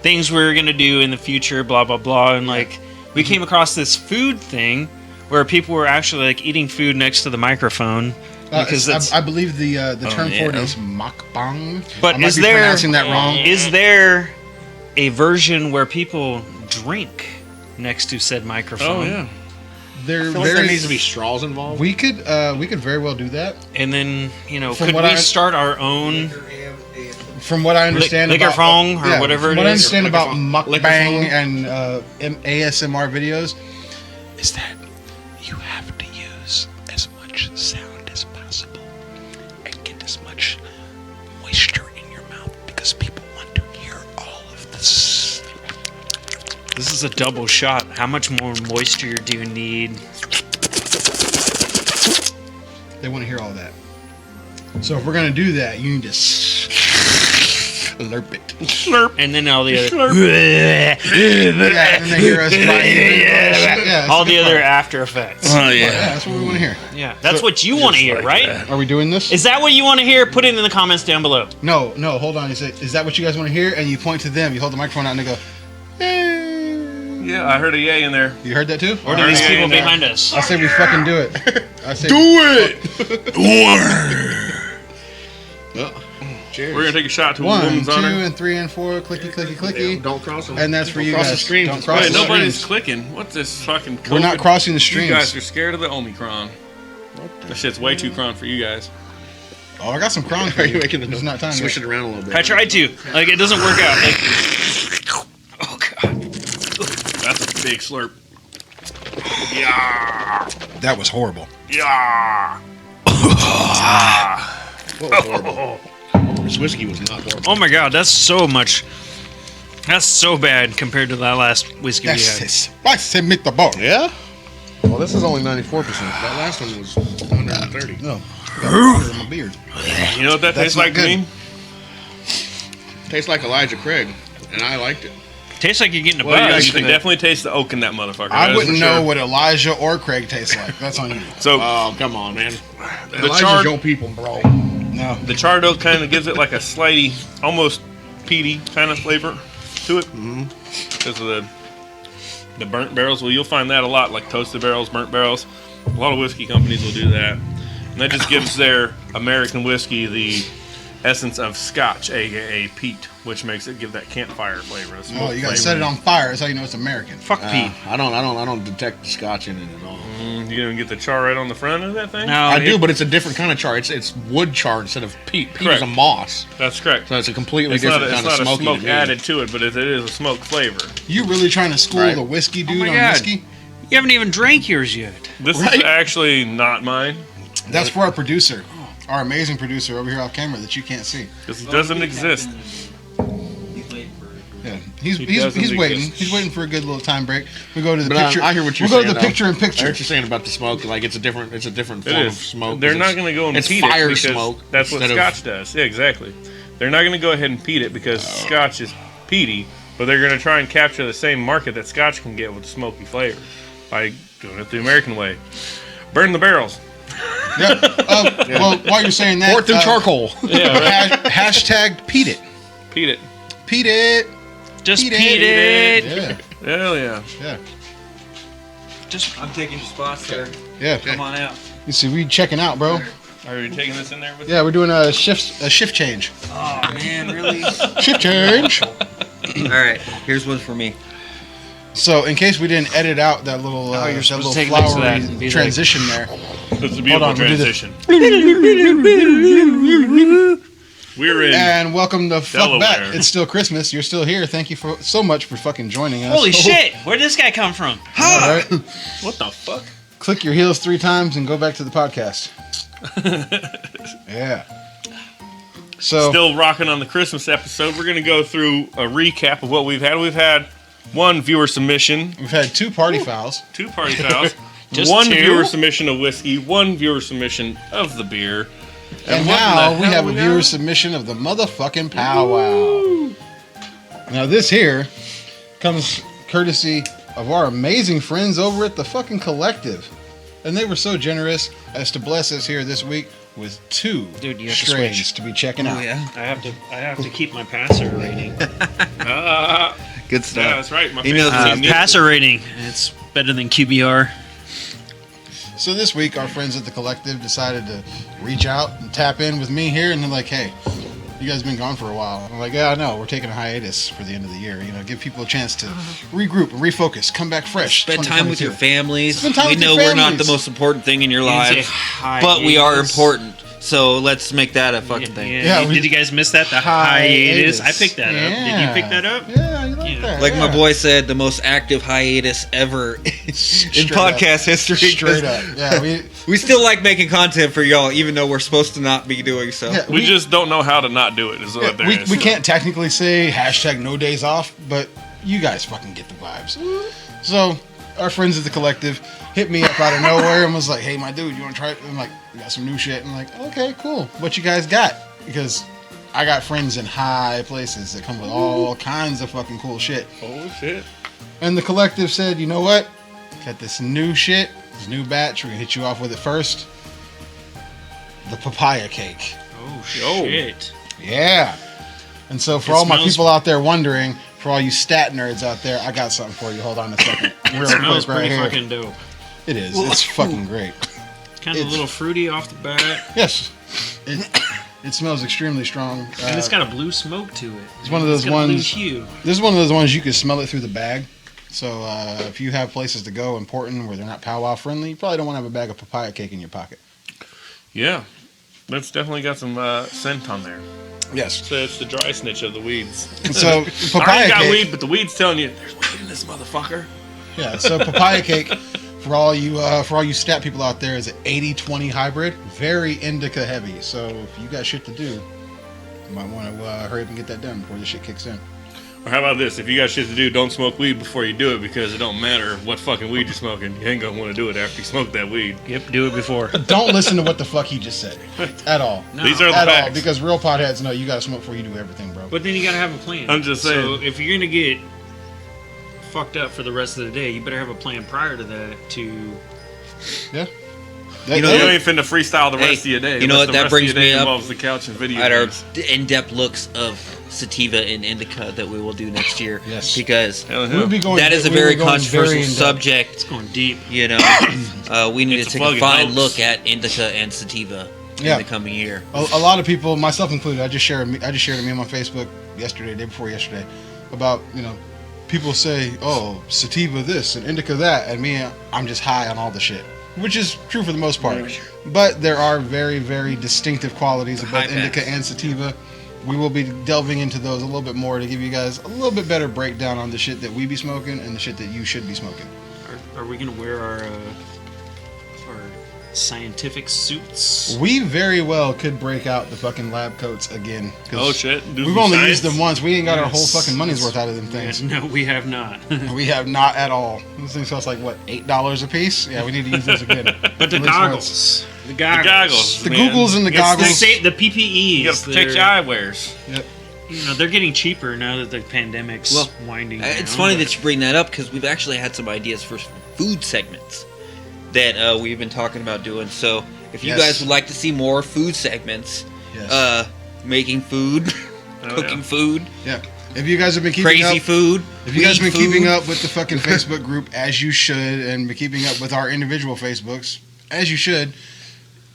things we were gonna do in the future, blah blah blah, and like we came across this food thing where people were actually like eating food next to the microphone because that's. I believe the term yeah. for it is mukbang. But I might is be there pronouncing that wrong? Is there a version where people drink next to said microphone? Oh yeah. There, I feel like there needs to be straws involved. We could very well do that. And then From could what we I- start our own? From what I understand Liquor about phone or whatever from it what I is. understand Liquor about phone. Liquor mukbang phone. and ASMR videos, is that you have to use as much sound as possible and get as much moisture in your mouth because people want to hear all of this. This is a double shot. How much more moisture do you need? They want to hear all that. So if we're gonna do that, you need to slurp it. And then all the other, Yeah, and they hear us yeah, all the other after effects. Oh yeah, that's what we want to hear. Yeah, that's what you want to hear, like right? that. Are we doing this? Is that what you want to hear? Put it in the comments down below. No, hold on. You say, is that what you guys want to hear? And you point to them. You hold the microphone out and they go, "Eh." Yeah, I heard a yay in there. You heard that too? Or do these people behind us? I say we fucking do it. I say Cheers. We're gonna take a shot to a 1, woman's 2, honor. and 3, and 4. Clicky, clicky, clicky. Don't cross them. And that's for you cross guys. the streams. Don't cross Wait, the nobody's streams. clicking. What's this fucking COVID? We're not crossing the You streams. guys are scared of the Omicron. That shit's way too cron for you guys. Oh, I got some crown for Are you. you making the It's not time Switch yet. it around a little bit. I tried to. Like, it doesn't work out. Like, oh god. That's a big slurp. Yeah. That was horrible. Yeah. What was horrible? This whiskey was not horrible. Oh my god, that's so much. That's so bad compared to that last whiskey we That's had. spicy meatball. Yeah? Well, this is only 94%. That last one was 130. No. Got water in my beard. You know what that That's tastes like not to good. me? Tastes like Elijah Craig, and I liked it. Tastes like you're getting a Well, buzz. you can definitely taste the oak in that motherfucker. I that is wouldn't for know sure. what Elijah or Craig tastes like. That's on you. So Oh, come on, man. the Elijah's charred, your people, bro. No. the charred oak kind of gives it like a slightly, almost peaty kind of flavor to it. Because of the burnt barrels. Well, you'll find that a lot, like toasted barrels, burnt barrels. A lot of whiskey companies will do that. And that just gives their American whiskey the essence of Scotch, aka peat, which makes it give that campfire flavor. Oh, you gotta set it on fire. That's how you know it's American. Fuck Pete. I don't detect Scotch in it at all. You don't get the char right on the front of that thing? No, I do, but it's a different kind of char. It's wood char instead of peat. Peat is Correct. a moss, That's correct. so it's a completely It's not, different kind it's of not a smoky. smoke to me. added to it, but it is a smoke flavor. You really trying to school Right. the whiskey dude my on God. whiskey? You haven't even drank yours yet. This Right? is actually not mine That's for our producer, our amazing producer over here off camera that you can't see. because it doesn't exist. He's waiting for it. Yeah, he's doesn't waiting. exist. He's waiting for a good little time break. We go to the But picture. I hear what you're we'll saying. go to the though. picture in I picture. hear what you're saying about the smoke. Like it's a different It form of is. smoke. They're 'cause not it's- going to go and it's peat fire it because smoke that's what instead of- Scotch does. Yeah, exactly. They're not going to go ahead and peat it because Scotch is peaty, but they're going to try and capture the same market that Scotch can get with the smoky flavor by doing it the American way. Burn the barrels. Yeah. Well, while you're saying that, Or through charcoal. Yeah, right. hashtag Pete it. Peat it. Pete it. Just Pete Pete it. it. Yeah. Hell yeah. Yeah. Just I'm taking your spot, sir. Yeah. Come on out. You see, we checking out, bro. Are you taking this in there with Yeah, we're doing a shift change. Oh man, really? Shift change. All right, here's one for me. So, in case we didn't edit out that little, you're that supposed little to take next to that flowery and be like- transition there. It's a beautiful on, we'll do this. transition. We're in. And welcome to Fuck Delaware. Back. It's still Christmas. You're still here. Thank you so much for fucking joining us. holy shit! Where did this guy come from? All right. What the fuck? Click your heels 3 times and go back to the podcast. Yeah. So, Still rocking on the Christmas episode. We're going to go through a recap of what we've had. We've had one viewer submission, we've had 2 party fouls. 2 party fouls, Just one 2? viewer submission of whiskey, 1 viewer submission of the beer. And what now the we hell have a we viewer got? submission of the motherfucking Powow. Now this here comes courtesy of our amazing friends over at the fucking Collective. And they were so generous as to bless us here this week with 2 Dude, you have to strains switch. to be checking out. yeah. I have to keep my passer rating. Good Yeah, stuff. that's right. My Emails fantasy us. team. Passer rating. It's better than QBR. So this week, our friends at the Collective decided to reach out and tap in with me here, and they're like, "Hey, you guys been gone for a while." I'm like, "Yeah, I know. We're taking a hiatus for the end of the year. You know, give people a chance to regroup and refocus, come back fresh. Spend time with your 2022." families. Spend time We with your know we're not the families. most important thing in your It's a lives, but we are hiatus. important. So let's make that a fucking thing. Yeah, Did you guys miss that? The hiatus. I picked that up. Did you pick that up? Yeah, you like Yeah. that. Like yeah. my boy said, the most active hiatus ever in Straight podcast up. history. Straight up. Yeah, We still like making content for y'all, even though we're supposed to not be doing so. yeah, We just don't know how to not do it. Is what there is. we can't technically say hashtag no days off, but you guys fucking get the vibes. So our friends at the Collective hit me up out of nowhere and was like, "Hey, my dude, you want to try it?" I'm like, "We got some new shit." And I'm like, "Okay, cool. What you guys got?" Because I got friends in high places that come with all kinds of fucking cool shit. Oh shit. And the Collective said, "You know what? Got this new shit, this new batch. We're gonna hit you off with it first. The Papaya Cake." Oh Yo. shit! Yeah. And so for It all my smells- people out there wondering, for all you stat nerds out there, I got something for you. Hold on a second. Real It smells quick right pretty here. fucking dope. It is. It's fucking great. Kind of a It's- little fruity off the bat, Yes. It smells extremely strong. and it's got a blue smoke to it. It's one of those got a blue ones- hue. This is one of those ones you can smell it through the bag. So if you have places to go important where they're not powwow friendly, you probably don't want to have a bag of papaya cake in your pocket. Yeah. That's definitely got some scent on there. Yes. So it's the dry snitch of the weeds. So I papaya ain't got cake. weed, but the weed's telling you there's weed in this motherfucker. Yeah. So papaya cake. For all you stat people out there, is an 80-20 hybrid, very indica heavy. So if you got shit to do, you might want to hurry up and get that done before the shit kicks in. Or how about this? If you got shit to do, don't smoke weed before you do it, because it don't matter what fucking weed you're smoking. You ain't gonna want to do it after you smoke that weed. Yep, do it before. Don't listen to what the fuck he just said at all. No. These are the At all, facts. because real potheads know you gotta smoke before you do everything, bro. But then you gotta have a plan. I'm just saying. So if you're gonna get fucked up for the rest of the day, you better have a plan prior to that to... Yeah. You know, You ain't finna freestyle the rest of your day. you know what, that brings me up involves the couch and video at our games. in-depth looks of sativa and indica that we will do next year. Yes. Because Hell, We'll be going, that is a we'll be very going controversial very in-depth. subject. It's going deep. You know, we need It's to a take a fucking fine hoax. look at indica and sativa Yeah. in the coming year. A lot of people, myself included, I just shared a meme on Facebook yesterday, day before yesterday, about, you know, people say, oh, sativa this and indica that, and me, I'm just high on all the shit, which is true for the most part. But there are very, very distinctive qualities of both high indica pass. and sativa. We will be delving into those a little bit more to give you guys a little bit better breakdown on the shit that we be smoking and the shit that you should be smoking. Are we gonna wear our scientific suits? We very well could break out the fucking lab coats again. 'cause Oh shit! Do We've some only science? used them once. We ain't got our whole Yes. fucking money's worth out of them things. No, we have not. We have not at all. These things cost like what, $8 a piece? Yeah, we need to use those again. But the At least once. goggles. The goggles. The man. Googles and the You gotta goggles. The PPEs. You gotta protect your eyewears. You know, they're getting cheaper now that the pandemic's Well, winding down. It's funny but- that you bring that up because we've actually had some ideas for food segments that we've been talking about doing. So if you Yes. guys would like to see more food segments, Yes. making food, cooking food, Yeah. If you guys have been keeping crazy up, food, if you guys have weed been keeping food, up with the fucking Facebook group as you should, and been keeping up with our individual Facebooks as you should,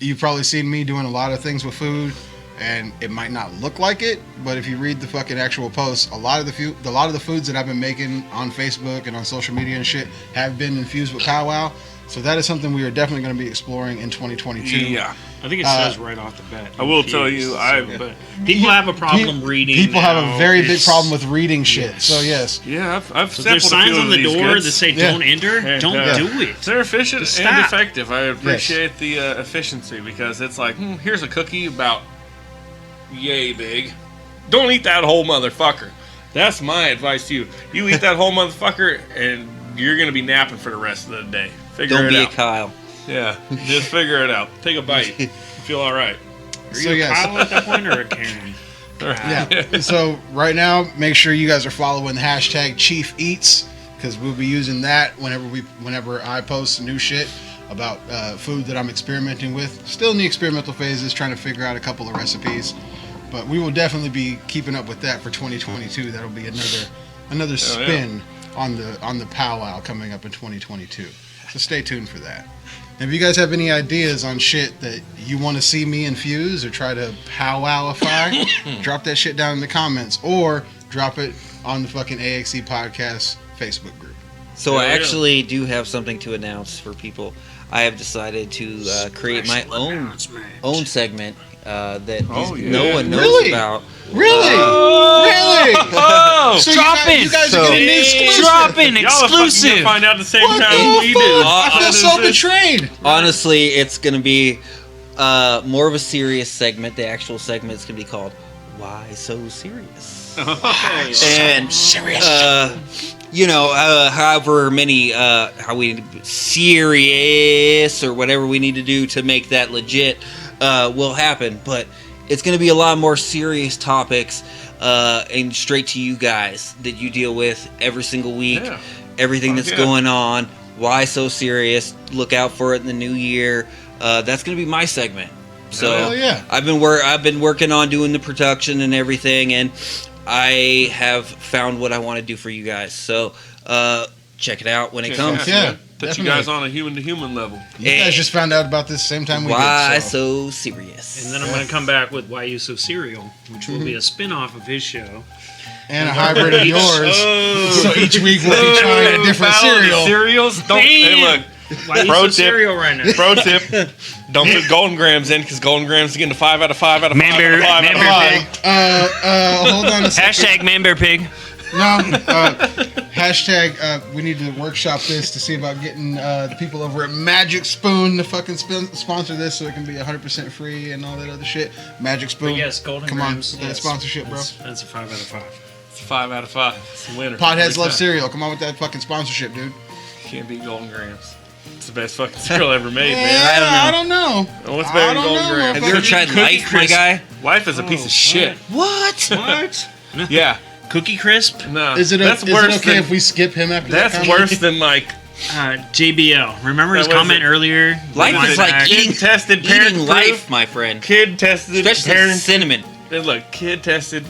you've probably seen me doing a lot of things with food, and it might not look like it, but if you read the fucking actual posts, a lot of the foods that I've been making on Facebook and on social media and shit have been infused with Powow. So that is something we are definitely going to be exploring in 2022. Yeah. I think it says right off the bat. I will tell you, but people have a problem reading. People have a now. very big It's- problem with reading shit. Yes. So yes, Yeah, I've So there's sampled a signs few on of the these door goods. that say Yeah. "Don't enter." And, Don't do it. They're efficient Just and stop. effective. I appreciate the efficiency, because it's like, here's a cookie about yay big. Don't eat that whole motherfucker. That's my advice to you. You eat that whole motherfucker, and you're gonna be napping for the rest of the day. Figure don't it be a out. Kyle. Yeah, just figure it out. Take a bite. You feel all right. Are So you a yes. Kyle at that point or a Karen? yeah. So right now, make sure you guys are following the hashtag Chief Eats, because we'll be using that whenever I post new shit about food that I'm experimenting with. Still in the experimental phases, trying to figure out a couple of recipes, but we will definitely be keeping up with that for 2022. That'll be another spin on the powwow coming up in 2022. So stay tuned for that. And if you guys have any ideas on shit that you want to see me infuse or try to powwowify, drop that shit down in the comments, or drop it on the fucking AXE Podcast Facebook group. So I Yeah. actually do have something to announce for people. I have decided to create my own segment that Oh, yeah. no one knows Really? about. Really? Really? Oh! So Dropping! you guys So- are getting the exclusive. Dropping Y'all are fucking gonna exclusive. find out the same What time the we fuck? do. I feel so betrayed. Honestly, it's going to be more of a serious segment. The actual segment is going to be called "Why So Serious?" And you know, however many how we serious or whatever we need to do to make that legit will happen, but it's going to be a lot more serious topics and straight to you guys that you deal with every single week. Yeah. Everything Oh, that's yeah. going on. Why so serious? Look out for it in the new year. That's going to be my segment. So Hell yeah. I've been working on doing the production and everything, and I have found what I want to do for you guys. So check it out when it comes. Yeah, Put you guys on a human-to-human level. You guys just found out about this same time we Why did. So. so serious? And then I'm going to come back with Why You So Serial, which will be a spin-off of his show. And a hybrid of yours. So each week we'll be trying a different Ballad of cereal. Cereals. Don't. Hey, look. Why You Pro So tip. Serial right now? Pro tip: don't put Golden Grams in, because Golden Grams is getting a 5 out of 5 out of 5 Man bear- out of 5 man out bear of 5. Hold on a second. Hashtag Man Bear Pig. No, Hashtag, we need to workshop this to see about getting the people over at Magic Spoon to fucking sponsor this so it can be 100% free and all that other shit. Magic Spoon. But yes, Golden Come Grams. on, that sponsorship, bro. That's a 5 out of 5. It's a 5 out of 5. It's a winner. Potheads love cereal. Come on with that fucking sponsorship, dude. Can't beat Golden Grams. It's the best fucking cereal ever made, man. I don't know. What's better than Golden Grams? Have you ever tried Cookie Life, my Crisp. guy? Life is a piece of shit. What? What? Yeah. Cookie Crisp? No. Is it that's okay worse if than, we skip him after that? That's worse than like JBL. Remember his That was comment it. earlier? Life Rewind is like back. eating, Kid-tested, eating parent-proof. life, my friend. kid tested, Especially parent. cinnamon. Look, kid tested,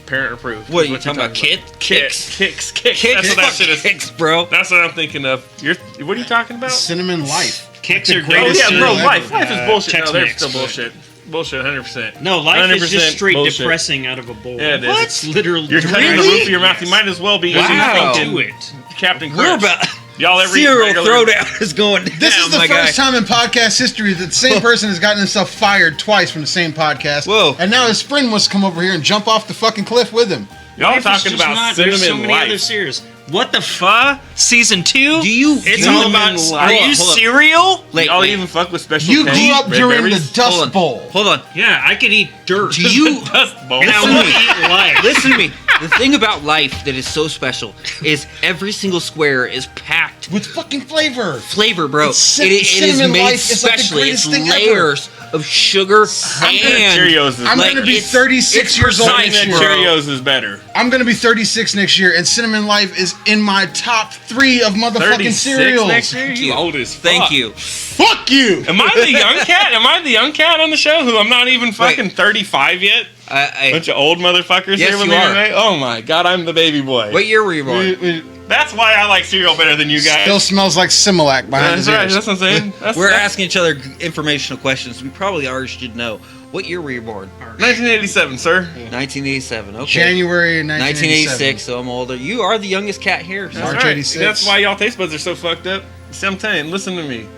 parent approved. What are is you you're talking about? Kicks? Kicks. Kicks. That's what that shit is. Kicks, bro. That's what I'm thinking of. What are you talking about? Cinnamon Life. Kicks are Oh great. yeah, bro. cereal Life is bullshit. No, Chex they're Mix, still but- bullshit. Bullshit, 100%. No, Life is 100% just straight bullshit. depressing out of a bowl. Yeah, it is. What? It's literally. You're cutting the roof of your mouth. You might as well be Wow. eating Do fucking it. Captain We're Crunch. about Y'all ever eat cereal regular- throwdown is going down, This is the my first guy. time in podcast history that the same person has gotten himself fired twice from the same podcast. Whoa. And now his friend wants to come over here and jump off the fucking cliff with him. Y'all Life is talking just about not- There's so Cinnamon many other Life. series. What the fuck? Season 2? Do you? It's do all you- about. Life. Are you Hold up. cereal? Wait, Y'all wait. even fuck with special You K? grew up Red during berries? the Dust Hold on. Bowl. Hold on. Yeah, I could eat dirt. Do you? Dust Bowl. And I Listen will to me. eat life. Listen to me. The thing about Life that is so special is every single square is packed With fucking flavor. flavor, bro. It's It is cinnamon made Life is like the specially. It's greatest thing layers of sugar I'm betting and Cheerios is I'm like, going to be it's- 36 it's years old precise, next year. bro. Cheerios is better. I'm going to be 36 next year, and Cinnamon Life is in my top 3 of motherfucking 36 cereals. next year? Thank You you. old as fuck. Thank you. Fuck you! Am I the young cat? Am I the young cat on the show who I'm not even fucking 35 yet? I, Bunch of old motherfuckers Yes, here with you me are. tonight. Oh my god, I'm the baby boy. what year were you born? That's why I like cereal better than you guys. Still smells like Similac behind That's his right. ears. That's what I'm saying. That's, We're that's asking each other informational questions. We probably already should know. What year were you born? 1987, sir. 1987. Okay. January 1986. So I'm older. You are the youngest cat here. That's So. March right. 86. That's why y'all taste buds are so fucked up. See, I'm telling you, listen to me.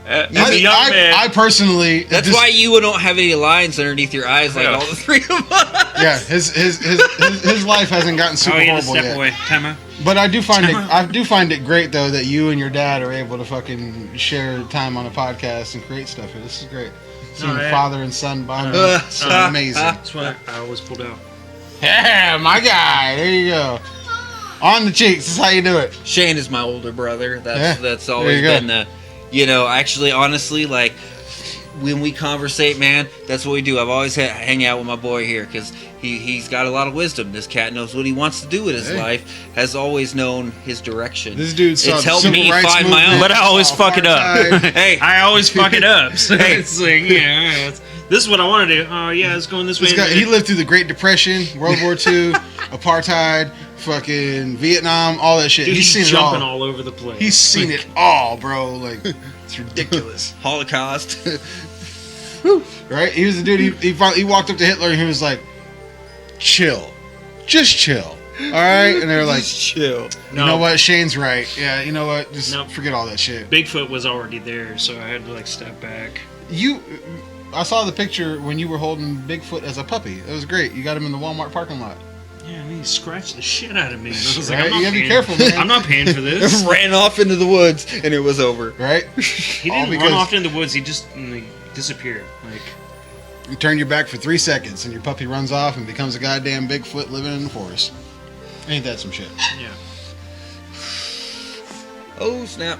As I, a young man, I personally. That's just- why you don't have any lines underneath your eyes like Yeah. all the three of us. Yeah, his life hasn't gotten super Oh, you horrible step yet. away. Time out. But I do find it great though that you and your dad are able to fucking share time on a podcast and create stuff. This is great. Seeing yeah. father and son bond. It's amazing. That's why I always pulled out. Yeah, my guy. There you go. On the cheeks. This is how you do it. Shane is my older brother. Yeah, That's always you go. been the, actually, honestly, like when we conversate, man, that's what we do. I've always hang out with my boy here because he's got a lot of wisdom. This cat knows what he wants to do with his Hey. life. Has always known his direction. This dude saw It's the helped civil me rights find my own. movement, But I always saw fuck it up. apartheid. Hey, I always fuck it up. So Hey. it's like, yeah, this is what I want to do. Oh, yeah, it's going this way. This guy, he lived through the Great Depression, World War II, apartheid, fucking Vietnam, all that shit. Dude, he's seen it jumping all. all over the place. He's seen it all, bro. Like, it's ridiculous. Holocaust. Right? He was the dude. He walked up to Hitler and he was like, "Chill, just chill, all right." And they were like, chill. "You know what? Shane's right. Yeah, you know what? Just Nope. forget all that shit." Bigfoot was already there, so I had to like step back. I saw the picture when you were holding Bigfoot as a puppy. It was great. You got him in the Walmart parking lot. Yeah, I mean, he scratched the shit out of me. And I was like, Right? I'm not You gotta be paying- careful, man. I'm not paying for this. Ran off into the woods and it was over. Right? He All didn't because- run off into the woods. He just disappeared. Like, You turn your back for 3 seconds and your puppy runs off and becomes a goddamn Bigfoot living in the forest. Ain't that some shit? yeah. Oh, snap.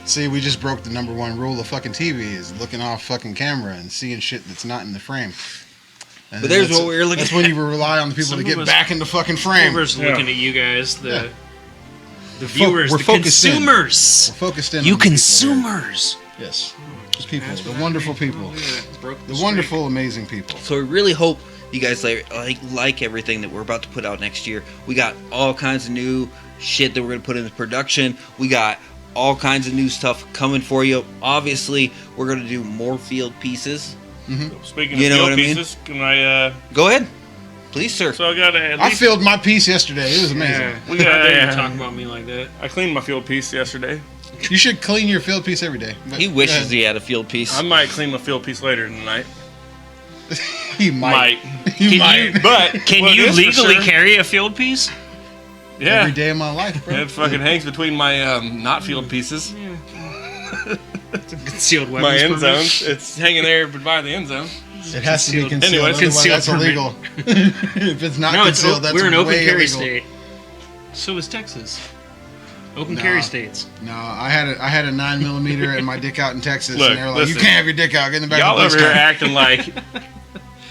See, we just broke the number 1 rule of fucking TV is looking off fucking camera and seeing shit that's not in the frame. And But there's that's- what we were looking That's at. when you rely on the people Some to of get us- back into fucking frame. Whoever's looking at you guys, the fo- viewers, we're the focused in. consumers. We're focused in. You on the people consumers. here. Yes. The people. The wonderful people. Broke The wonderful, amazing people. So we really hope you guys like everything that we're about to put out next year. We got all kinds of new shit that we're going to put into production. We got all kinds of new stuff coming for you. Obviously, we're going to do more field pieces. speaking You of know field what I mean? pieces, can I? Go ahead. Please, sir. So I got at I least. filled my piece yesterday. It was amazing. Yeah. We got- You talk about me like that. I cleaned my field piece yesterday. You should clean your field piece every day. But, He wishes he had a field piece. I might clean my field piece later tonight. he might. Might. He might. But Can what you is for legally sure- carry a field piece? Yeah. every day of my life, bro. It fucking hangs between my not field pieces. It's a concealed weapons My end permit. zones. It's hanging there by the end zone. It has to be concealed. Anyways, Otherwise, concealed that's permit. illegal. If it's not No, it's concealed, that's we're an open way carry illegal. state. So is Texas. Open Nah. carry states. No, I had a 9mm and my dick out in Texas, Look, and they were like, listen. "You can't have your dick out. Get in the back Y'all of the over here police car." acting like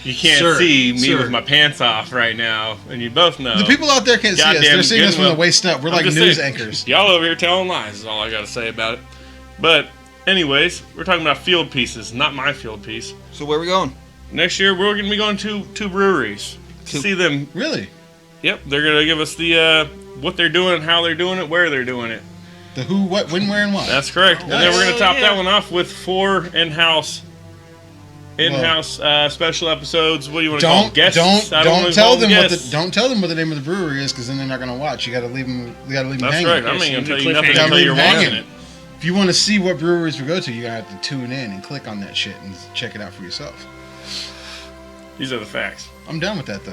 you can't Sir, see me sir. with my pants off right now, and you both know. The people out there can't see us. Goddamn They're seeing us from the Goodwill. waist up. We're I'm like just news saying, anchors. Y'all over here telling lies is all I gotta say about it. But anyways, we're talking about field pieces, not my field piece. So where are we going? Next year we're gonna be going to two breweries to see them. Really? Yep, they're gonna give us the what they're doing, how they're doing it, where they're doing it. The who, what, when, where, and why. That's correct. And then we're gonna top yeah. that one off with 4 in-house special episodes. What do you want to call them? Guests? I Don't wanna tell call them guests. don't tell them what the name of the brewery is, because then they're not gonna watch. You gotta leave them. You gotta leave them That's hanging. right. I Yes, ain't gonna you tell do you nothing cliffhanger. until you're Gotta leave 'em watching hanging. it. If you want to see what breweries we go to, you gotta have to tune in and click on that shit and check it out for yourself. These are the facts. I'm done with that though.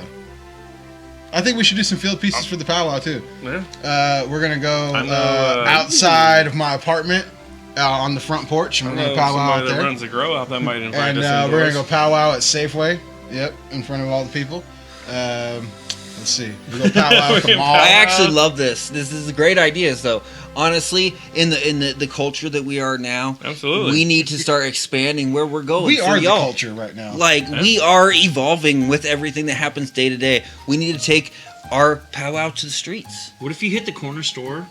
I think we should do some field pieces for the powwow too. Yeah. We're gonna go I know, outside of my apartment on the front porch, and I we're know gonna powwow somebody out that there. runs a grow out that might invite And us we're gonna indoors. go powwow at Safeway. Yep, in front of all the people. Let's see. We go powwow at the mall. I actually love this. This is a great ideas, though. Honestly, in the culture that we are now, Absolutely. we need to start expanding where we're going. We for are the y'all. culture right now. Like we are evolving with everything that happens day to day. We need to take our powwow to the streets. What if you hit the corner store,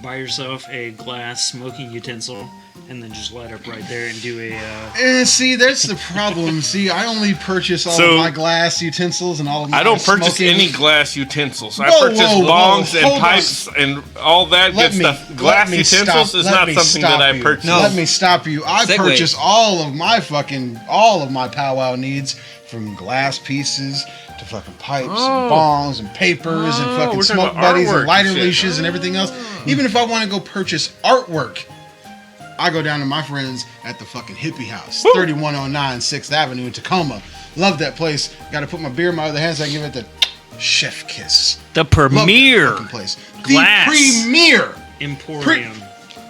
buy yourself a glass smoking utensil, and then just light up right there and do a. And see, that's the problem. See, I only purchase all So- of my glass utensils and all of my I don't purchase smoking. any glass utensils. I Whoa, purchase whoa, whoa, bongs hold and on. pipes and all that Let good me- stuff. let Glass me utensils stop- is let not me something stop that I you. purchase. No. Let me stop you. I Segue. purchase all of my powwow needs, from glass pieces to fucking pipes and bongs and papers and fucking we're talking smoke about buddies artwork and lighter and shit. leashes and everything else. Even if I want to go purchase artwork, I go down to my friends at the fucking hippie house, 3109 6th Avenue in Tacoma. Love that place. Got to put my beer in my other hand so I can give it the chef kiss. The Love that premier fucking place. glass. The premier. emporium.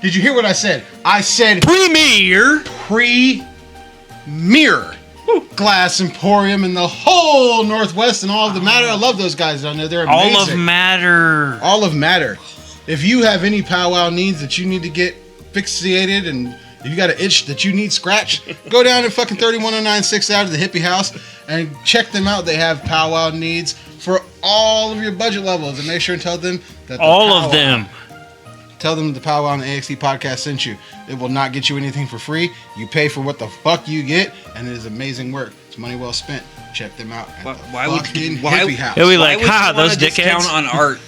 Did you hear what I said? I said Premier. premier glass emporium in the whole Northwest and all of the matter. I love those guys down there. They're amazing. All of matter. All of matter. If you have any powwow needs that you need to get fixated, and if you got an itch that you need scratched, go down to fucking 3109 6th out of the hippie house and check them out. They have powwow needs for all of your budget levels, and make sure and tell them that the All of powwow- them. Tell them the Powwow and the AXT podcast sent you. It will not get you anything for free. You pay for what the fuck you get, and it is amazing work. It's money well spent. Check them out at the fucking hippie house. He'll be Why like, would you ha, wanna those discount dickheads. on art.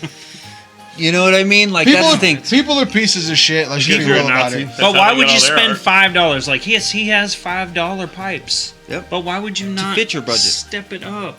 You know what I mean? Like that's the thing. People are pieces of shit. Let's Because get you're a real about Nazi. it. That's But how why they would get you all their spend art. $5? Like, yes, he has $5 pipes. Yep. But why would you not fit your budget. step it up?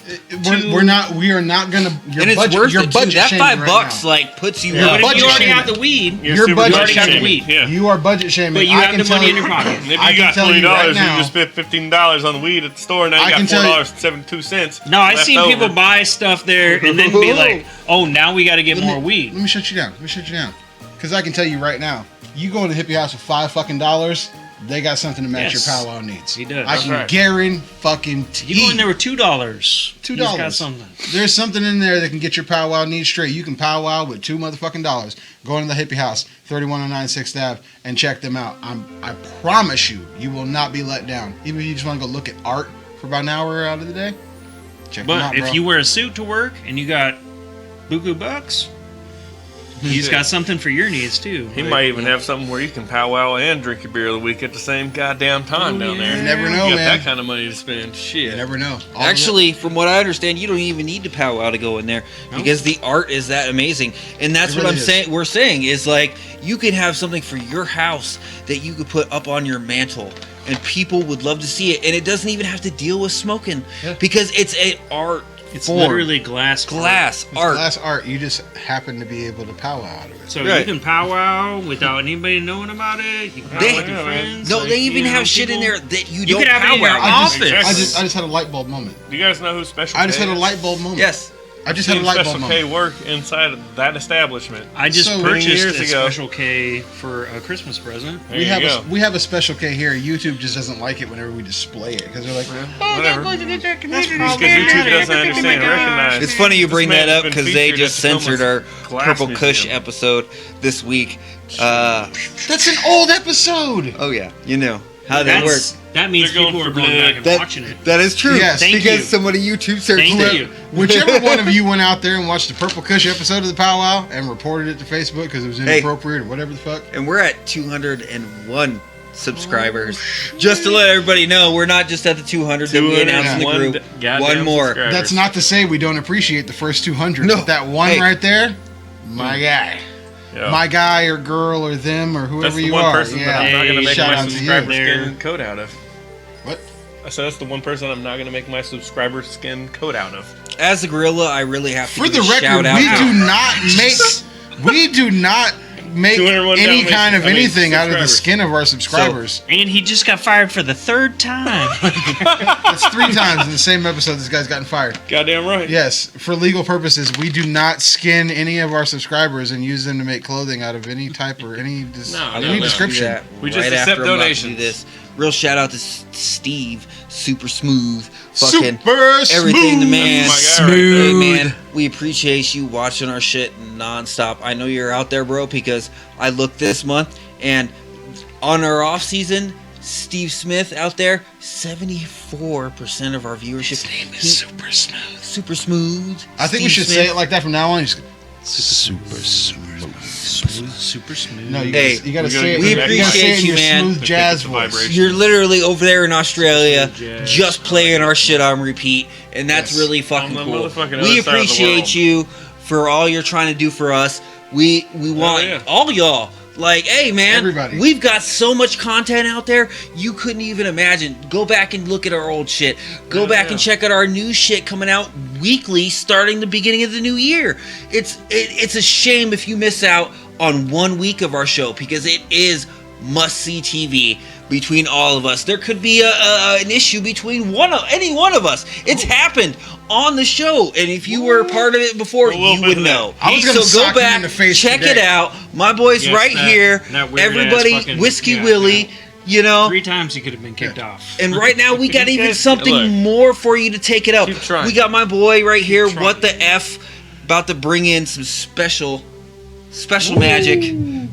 We are not gonna. Your And it's budget, worth your it too. budget That shaming $5 right now. like puts you Your up. But if you budget already shaming. have the weed, You're Your super budget budget shaming. shaming. Yeah. You are budget shaming. but you I have can the tell money you- in your pocket. Maybe I you can got tell you $20 right and now- you just spent $15 on the weed at the store, and now I you can got tell you- $4.72. No, I've left seen over. people buy stuff there and then be like, oh, now we got to get more weed. Let me shut you down. Because I can tell you right now, you go to the hippie house for $5 they got something to match Yes. your powwow needs. He does. I That's can right. guarantee. You go in there with $2. $2. You just got something. There's something in there that can get your powwow needs straight. You can powwow with $2 motherfucking dollars. Go into the hippie house, 3109 6th Ave, and check them out. I promise you, you will not be let down. Even if you just want to go look at art for about an hour out of the day, check them But out, if bro. you wear a suit to work and you got buku bucks, he's got something for your needs too. He might even have something where you can powwow and drink your beer of the week at the same goddamn time down there. You never know, You got man. that kind of money to spend. Shit. You never know. All Actually, from what I understand, you don't even need to powwow to go in there because the art is that amazing. And that's It what really I'm is. saying. We're saying is like you could have something for your house that you could put up on your mantle, and people would love to see it. And it doesn't even have to deal with smoking because it's a art. It's form. literally glass art. glass It's art. glass art. You just happen to be able to powwow out of it. So Right. you can powwow without anybody knowing about it. You can powwow They- with your friends. No, like, they even you know, have shit in people- there that you You don't could have it in your powwow. I just, office. I just had a light bulb moment. Do you guys know who Special I just K had a is? light bulb moment. Yes. I just had a light bulb Special moment. K work inside of that establishment. I just So, purchased years a ago. Special K for a Christmas present. There We you have go. we have a Special K here. YouTube just doesn't like it whenever we display it because they're like, Whatever. That's because YouTube doesn't understand and recognize. It's funny you bring This that man's up been because they featured just at Tacoma's censored our Glass Purple Kush Museum. episode this week. that's an old episode. Oh yeah, you know how that works. That means They're going people for are going blood. back and That- watching it. That is true. Yes. Thank because you. somebody YouTube searched Thank it. you. Whichever one of you went out there and watched the Purple Kush episode of the Powwow and reported it to Facebook because it was inappropriate or whatever the fuck. And we're at 201 subscribers. Just to let everybody know, we're not just at the 200 that we announced in the group. One more. That's not to say we don't appreciate the first 200. No. But that one Hey. right there, my guy. Yeah. My guy or girl or them or That's whoever the you one are. person that I'm Yeah. not going to make Shout my out to subscriber you. skin coat out of. What? I said that's the one person I'm not going to make my subscriber skin coat out of. As a gorilla, I really have to For give the a record, shout out. we to- do not make 201 any down, kind of I mean, anything out of the subscribers. skin of our subscribers. And he just got fired for the third time. That's 3 times in the same episode this guy's gotten fired. Goddamn right. Yes, for legal purposes, we do not skin any of our subscribers and use them to make clothing out of any type or any no. description. that We just right accept after I'm about to donations. do this. Real shout out to Steve, super smooth, fucking Super everything the smooth. man. That's my guy right there. Hey man, we appreciate you watching our shit nonstop. I know you're out there, bro, because I looked this month and on our off season, Steve Smith out there, 74% of our viewership. His name is Super Smooth. Super Smooth. I think we Steve should Smith. say it like that from now on. Just, Super smooth. no, you Hey, gotta, you gotta we say it. we you gotta appreciate say it in you, your man. smooth jazz the voice. vibration. You're literally over there in Australia, Jazz. just playing our shit on repeat, and that's Yes. really fucking On the cool. motherfucking We other side of the appreciate world. you for all you're trying to do for us. We want yeah. all y'all. Like, hey man, Everybody. we've got so much content out there you couldn't even imagine. Go back and look at our old shit. Go back and check out our new shit coming out weekly, starting the beginning of the new year. It's a shame if you miss out on 1 week of our show because it is must-see TV between all of us. There could be an issue between any one of us. It's happened on the show, and if you were a part of it before, A little you bit would of know. I was gonna So sock go him in back, the face check today. it out. My boy's Yes, right that- here. that weird-ass Everybody, fucking- Whiskey yeah, Willy, you know. 3 times he could have been kicked off. And right now we got even guys- something look. more for you to take it up. Keep trying. We got my boy right here. trying. What the F? About to bring in some special magic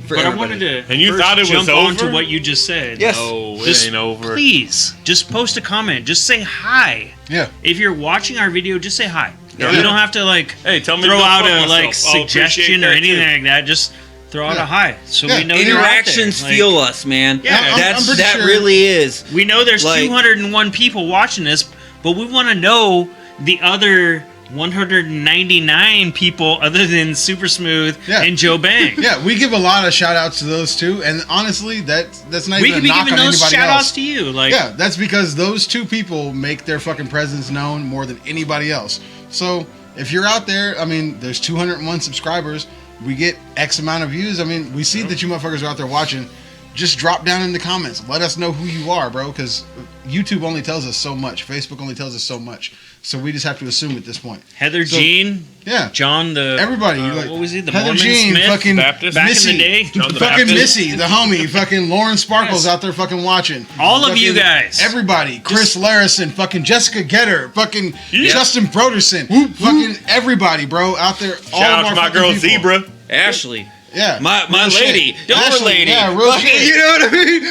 for But I everybody. wanted to And you first thought it was jump on to over? what you just said. Yes. Oh, it Just ain't over. Please, just post a comment. Just say hi. Yeah. If you're watching our video, just say hi. Yeah. You don't have to like Hey, tell me to throw go out fuck a myself. like I'll appreciate suggestion or that, anything too. like that. Just throw out Yeah. a hi, so Yeah. we know you're out there. Interactions Like, fuel us, man. Yeah. I'm pretty that sure- really is. We know there's Like- 201 people watching this, but we want to know the other 199 people other than Super Smooth Yeah. and Joe Bang. Yeah, we give a lot of shout outs to those two, and honestly, that's not We even could a be knock giving on those anybody shout else. outs to you. Like, Yeah, that's because those two people make their fucking presence known more than anybody else. So if you're out there, I mean, there's 201 subscribers. We get X amount of views. I mean, we see that you motherfuckers are out there watching. Just drop down in the comments. Let us know who you are, bro, because YouTube only tells us so much. Facebook only tells us so much. So we just have to assume at this point. Heather So- Jean, Yeah. John the Everybody, like what was he? The Heather Mormon Jean, Smith, fucking Baptist? back Missy, in the day. John the fucking Baptist. Missy, the homie, fucking Lauren Sparkle's Yes. out there fucking watching. All of you Fucking guys. everybody, Chris Larison, fucking Jessica Getter, fucking Yeah. Justin Broderson, fucking everybody, bro, out there. All Shout of out our to my fucking girl people. Zebra. Ashley. Yeah, My Real shit. lady. Your Ashley, lady. Yeah, real Fucking- shit. You know what I mean?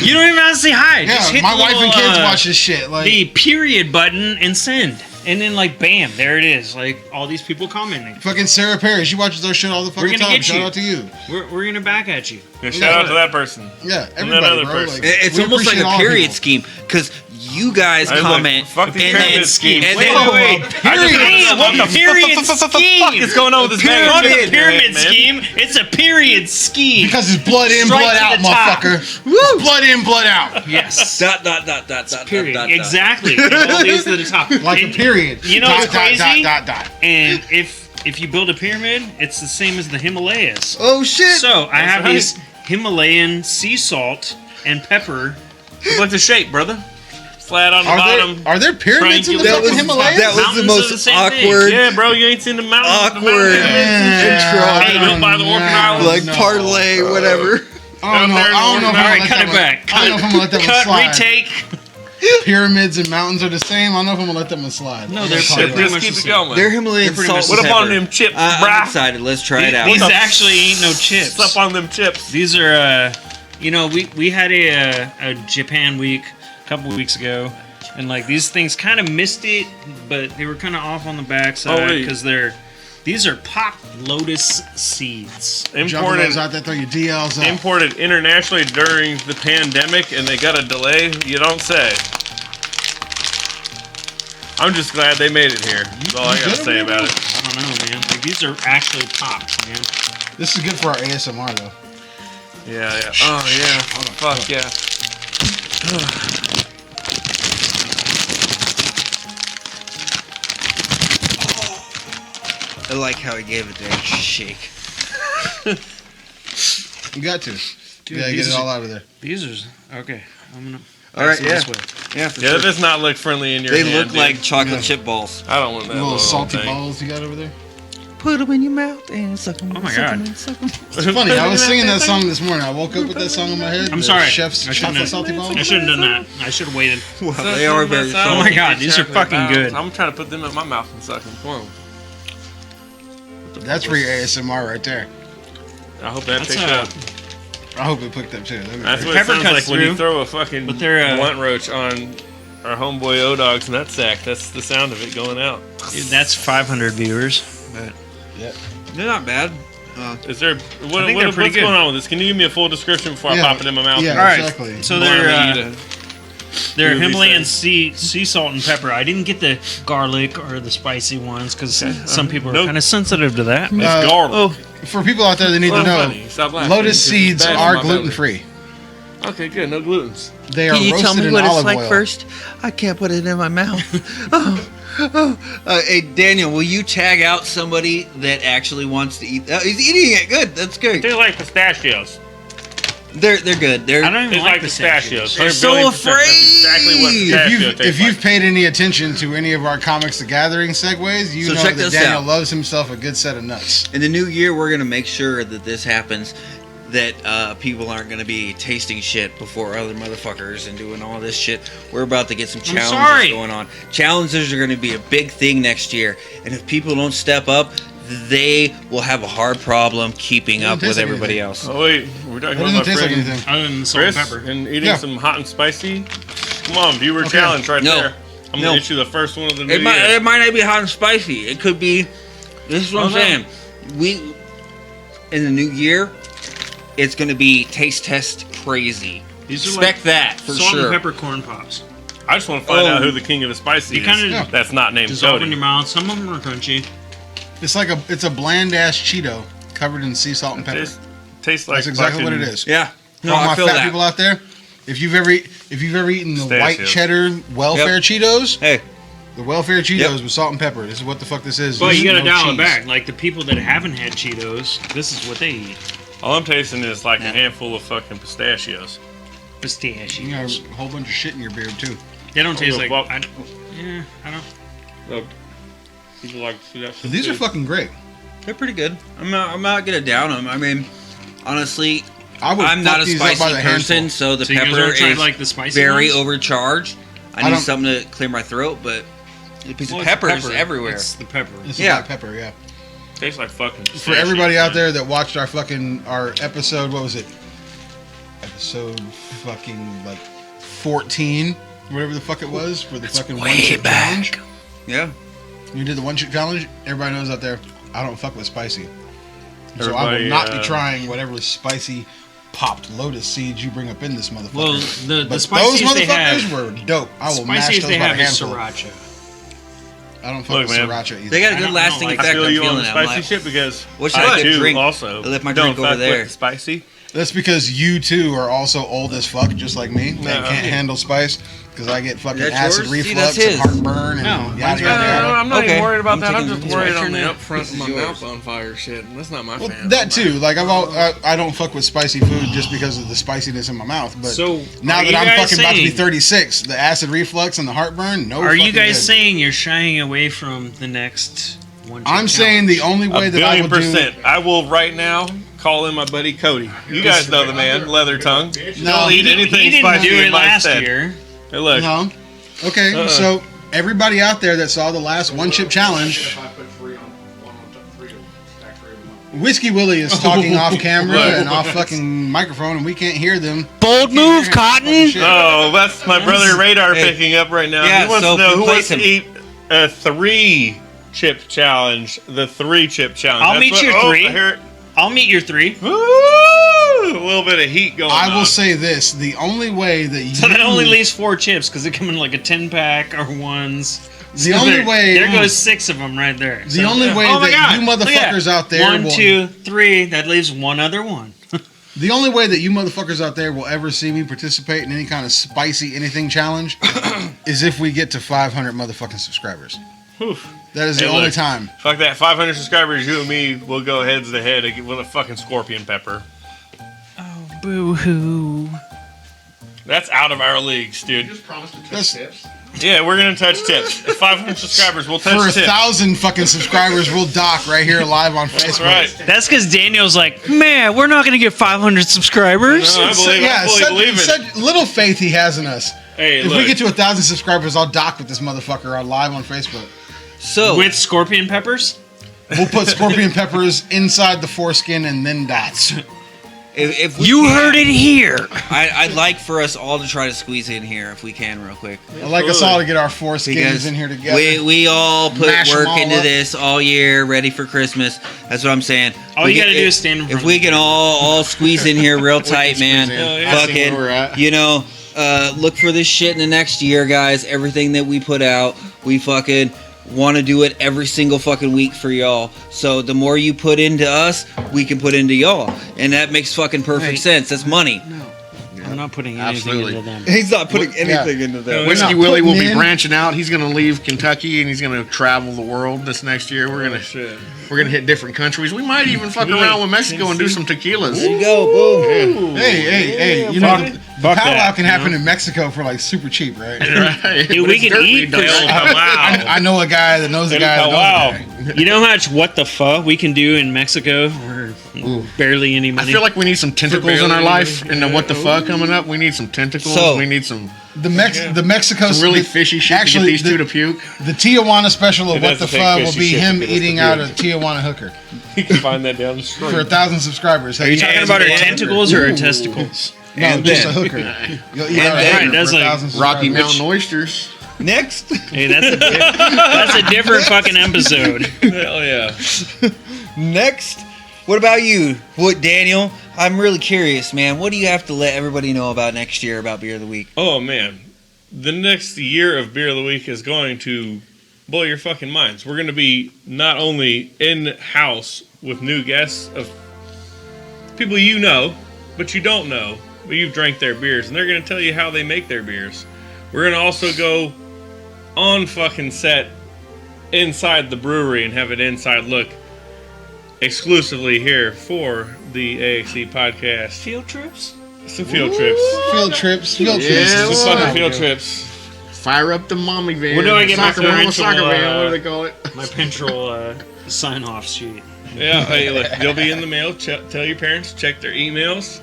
You don't even have to say hi. Just Yeah, hit my the wife and little, kids watch this shit. Like, the period button and send. And then like bam, there it is. Like all these people commenting. fucking Sarah Perry, she watches our shit all the We're fucking gonna time. get Shout you. out to you. We're gonna back at you. Yeah, shout out to that person. Yeah, And everybody, that other bro. person. Like, It's we almost like appreciate a all period people. scheme because you guys I was like, comment fuck these and then pyramid schemes. and Wait, then wait, wait. I just Damn, what the period fuck scheme. is going on with this Pyramid. man? Fuck a pyramid Man. scheme. It's a period scheme. Because it's blood in, Straight blood to out, the top. motherfucker. It's blood in, blood out. Yes. dot dot dot dot dot Period. dot dot. Exactly. It all leads to the top. Like a And- period. You know dot, what's dot, crazy? dot, dot, dot. And if you build a pyramid, it's the same as the Himalayas. Oh shit! So I have right. these Himalayan sea salt and pepper Look like the shape, brother. flat on the bottom. Are there pyramids in the That fucking was- Himalayas? That was the Mountains are most the same thing. awkward. Yeah, bro, you ain't seen the mountains. Awkward Hey, built by the Orphan Islands. Like parlay, whatever. I don't know. I don't know if All I'm right, gonna cut let it that back. one. I don't know if I'm gonna let that one Cut, slide. retake. Pyramids and mountains are the same. I don't know if I'm gonna let that one slide. No, they're Probably pretty not. Just much keep the it same. going. They're Himalayan They're pretty salt much and What up on pepper. them chips, I'm brah? excited. Let's try it out. These actually ain't no chips. What's up on them chips? These are, we had a Japan week a couple weeks ago, and like these things kind of missed it, but they were kind of off on the backside wait. because these are popped lotus seeds. Juggalos out there, throw your DLs out. Imported internationally during the pandemic, and they got a delay. You don't say. I'm just glad they made it here. That's all I gotta say about it. I don't know, man. Like these are actually popped, man. This is good for our ASMR though. Yeah, yeah. Oh yeah. Fuck yeah. I like how he gave it there. Shake. You got to. Dude, You gotta get these it are- all out of there. These are okay. I'm gonna. All right, pass it yeah. this way. Yeah, for Yeah, sure. that does not look friendly in your They hand, look dude. like chocolate Yeah. chip balls. I don't want that Little salty thing. balls you got over there. Put them in your mouth and suck them. Oh my God. It's funny. I was singing that song this morning. I woke up with that song in my head. I'm the sorry. Chef's I shouldn't chocolate have- salty balls. I shouldn't have done that. I should have waited. Wow, they are very Oh my God, these are fucking good. I'm trying to put them in my mouth and suck them. Come on. That's for your ASMR right there. I hope that That's takes up. I hope it picked up too. That'd be That's great. what it Pepper sounds cuts like when you through. throw a fucking But they're, blunt roach on our homeboy O-Dog's nutsack. That's the sound of it going out. Dude, that's 500 viewers. But They're not bad. Is there what, think what, they're pretty what's good. going on with this? Can you give me a full description before Yeah. I pop it in my mouth? Yeah, All right. exactly. So Why they're don't you eat they're Really Himalayan sad. sea salt and pepper. I didn't get the garlic or the spicy ones because some people are Nope. kind of sensitive to that. It's garlic. For people out there that need to Oh, know, funny. Stop laughing, lotus 'cause it's seeds bad for are my belly. gluten free. Okay, good. No glutens. They are roasted in olive oil. first? I can't put it in my mouth. Hey, Daniel, will you tag out somebody that actually wants to eat? He's eating it. Good. That's good. They like pistachios. They're good. They're I don't even It's like like pistachios. pistachios. They're 100 so billion %. That's exactly what afraid. pistachio If tastes you've like. paid any attention to any of our Comics the Gathering segues, you So know check that this Daniel out. loves himself a good set of nuts. In the new year, we're gonna make sure that this happens. That people aren't gonna be tasting shit before other motherfuckers and doing all this shit. We're about to get some challenges sorry. going on. Challenges are gonna be a big thing next year, and if people don't step up, they will have a hard problem keeping up taste with like everybody anything. else. Oh wait, we're talking It about doesn't my taste like friend anything. Other than the salt and Chris pepper. and eating Yeah. some hot and spicy. Come on, viewer Okay. challenge right No. there. I'm No. gonna get you the first one of the new It might year. not be hot and spicy. It could be. This is what I'm Oh, no. saying. We in the new year, it's gonna be taste test crazy. These are Expect that for salt sure. and pepper corn pops. I just want to find Oh. out who the king of the spicy You is. kind of Yeah. That's not named dissolve Cody. in your mouth. Some of them are crunchy. It's a bland ass Cheeto covered in sea salt and pepper. Tastes like That's exactly what it fucking- is. Yeah. For No, all I my feel fat that. people out there, if you've ever eaten the white Pistachios. cheddar welfare Cheetos, Hey, the welfare Cheetos Yep. with salt and pepper. This is what the fuck this is. But This you is gotta no dial cheese. it back. Like the people that haven't had Cheetos, this is what they eat. All I'm tasting is like Yeah. a handful of fucking pistachios. Pistachios. You got a whole bunch of shit in your beard too. They don't taste Oh, like. well- I don't. People like to see that shit These too. are fucking great. they're pretty good. I'm not gonna down them. I mean, honestly, I would I'm not fuck a these up by spicy the person, handful. so the So you guys pepper ever tried is like the spicy very ones? overcharged. I I need don't- something to clear my throat, but a piece Well, of it's the peppers pepper. everywhere. It's the pepper. This is Yeah. black pepper, yeah. Tastes like fucking For pistachios, everybody out man. there that watched our episode, what was it? Episode fucking like 14, whatever the fuck it was, for the fucking one chip challenge. Yeah. You did the one chip challenge. Everybody knows out there, I don't fuck with spicy. So I will Everybody, not be trying whatever spicy popped lotus seeds you bring up in this motherfucker. Well, the but those spiciest they motherfuckers have, were dope. I will mash spiciest those they by the have is handful. sriracha. I don't fuck Look, with man, sriracha either. They got a I good don't lasting like I effect. feel I'm you on feeling the it. I'm spicy like, shit because what should I I get? too Drink? also I left my don't drink over fuck there. with the spicy. That's because you too are also old as fuck, just like me, and No. can't handle spice. because I get fucking That's acid yours? See, reflux that's and his. heartburn and No, yada yada. I'm not Okay. even worried about I'm that. I'm taking just this worried right on the now. up front of my yours. mouth on fire shit. That's not my Well, fan. that too. Like I don't fuck with spicy food just because of the spiciness in my mouth. But So, now are that you I'm guys fucking about to be saying- 36, the acid reflux and the heartburn, no. Are you fucking guys good. saying you're shying away from the next one? I'm saying the only way that I will $1,000,000,000%. I will right now call in my buddy Cody. You guys know the man, leather tongue. No, Don't eat anything He didn't spicy do in it my last stead. year. Hey, look. do. No. Okay, so everybody out there that saw the last one chip challenge, Whiskey Willy is talking off camera and off fucking microphone, and we can't hear them. Bold move, Cotton. Oh, that's my brother Radar picking up right now. Yeah, He wants so to know who replace wants to eat a 3-chip challenge. The 3-chip challenge. I'll That's meet what- your oh, 3. I hear it. I'll meet your 3. Woo! A little bit of heat going on. I will say this: the only way that you So that only leaves 4 chips because they come in like a 10-pack or ones. The only way- there goes 6 of them right there. the only way Oh my that God, you look at motherfuckers that. out there 1, will, 2, 3. That leaves one other one. the only way that you motherfuckers out there will ever see me participate in any kind of spicy anything challenge is if we get to 500 motherfucking subscribers. Whew. That is the Hey, only look. time. Fuck that. 500 subscribers, you and me will go heads to head with a fucking scorpion pepper. Oh, boo-hoo. That's out of our leagues, dude. Just promised to That's- touch tips. Yeah, we're gonna touch tips. At 500 subscribers, we'll touch For tips. 1,000 fucking subscribers, we'll dock right here live on Facebook. That's right. That's because Daniel's like, man, we're not going to get 500 subscribers. No, I believe, I fully believe it. such little faith he has in us. Hey, If look. we get to 1,000 subscribers, I'll dock with this motherfucker on live on Facebook. So With scorpion peppers? We'll put scorpion peppers inside the foreskin and then dots. if we You can, heard it here. I'd like for us all to try to squeeze in here if we can, real quick. I'd like us all to get our foreskins Because in here together. we all put Mash 'em work all into up. this all year, ready for Christmas. That's what I'm saying. All We you got to get- do is stand in front If we can all squeeze in here real tight, man, squeeze in. Hell yeah. See where we're at. you know, look for this shit in the next year, guys. Everything that we put out, we fucking want to do it every single fucking week for y'all. So the more you put into us, we can put into y'all, and that makes fucking perfect Right. sense. That's money. I'm not putting anything Absolutely. into them. He's not putting anything into Whiskey not Willie will putting be in- branching out. He's going to leave Kentucky and he's going to travel the world this next year. We're going to hit different countries. We might even fuck around with Mexico and do some tequilas. There you go, boom. Hey, you know, the fuck powwow that, can you happen know? in Mexico for like super cheap, right? Right. Dude, But we it's can dirty, eat for don't you? Wow. I know a guy that knows a guy that knows a guy. You know how much what the fuck we can do in Mexico for barely any I money? feel like we need some tentacles in our life. And then what the fuck coming up? We need some tentacles. So- we need some The Mexico really the- fishy shit to actually, get these two to puke. The Tijuana special It of What the doesn't take Fuck will fishy be shit to him get us eating to out puke. a Tijuana hooker You can find that down the for street. 1,000 subscribers. Are you talking about our and- tentacles or our testicles? No, And just a then- hooker. You'll eat out a then- hooker Right, that's for like 1,000 Rocky subscribers. Mountain oysters. Next. Hey, that's a different fucking episode. Hell yeah. Next. What about you? What, Daniel? I'm really curious, man. What do you have to let everybody know about next year about Beer of the Week? Oh, man. The next year of Beer of the Week is going to blow your fucking minds. We're going to be not only in-house with new guests of people you know, but you don't know, but you've drank their beers, and they're going to tell you how they make their beers. We're going to also go on fucking set inside the brewery and have an inside look exclusively here for the AXE podcast. Field trips? Some field trips. Field trips. Field Yeah, trips. Some boy. fucking field trips. Fire up the mommy van. When do I get my soccer van? Soccer parental, van. What do they call it? My parental sign-off sheet. Yeah, hey, look, they'll be in the mail. Tell your parents, check their emails.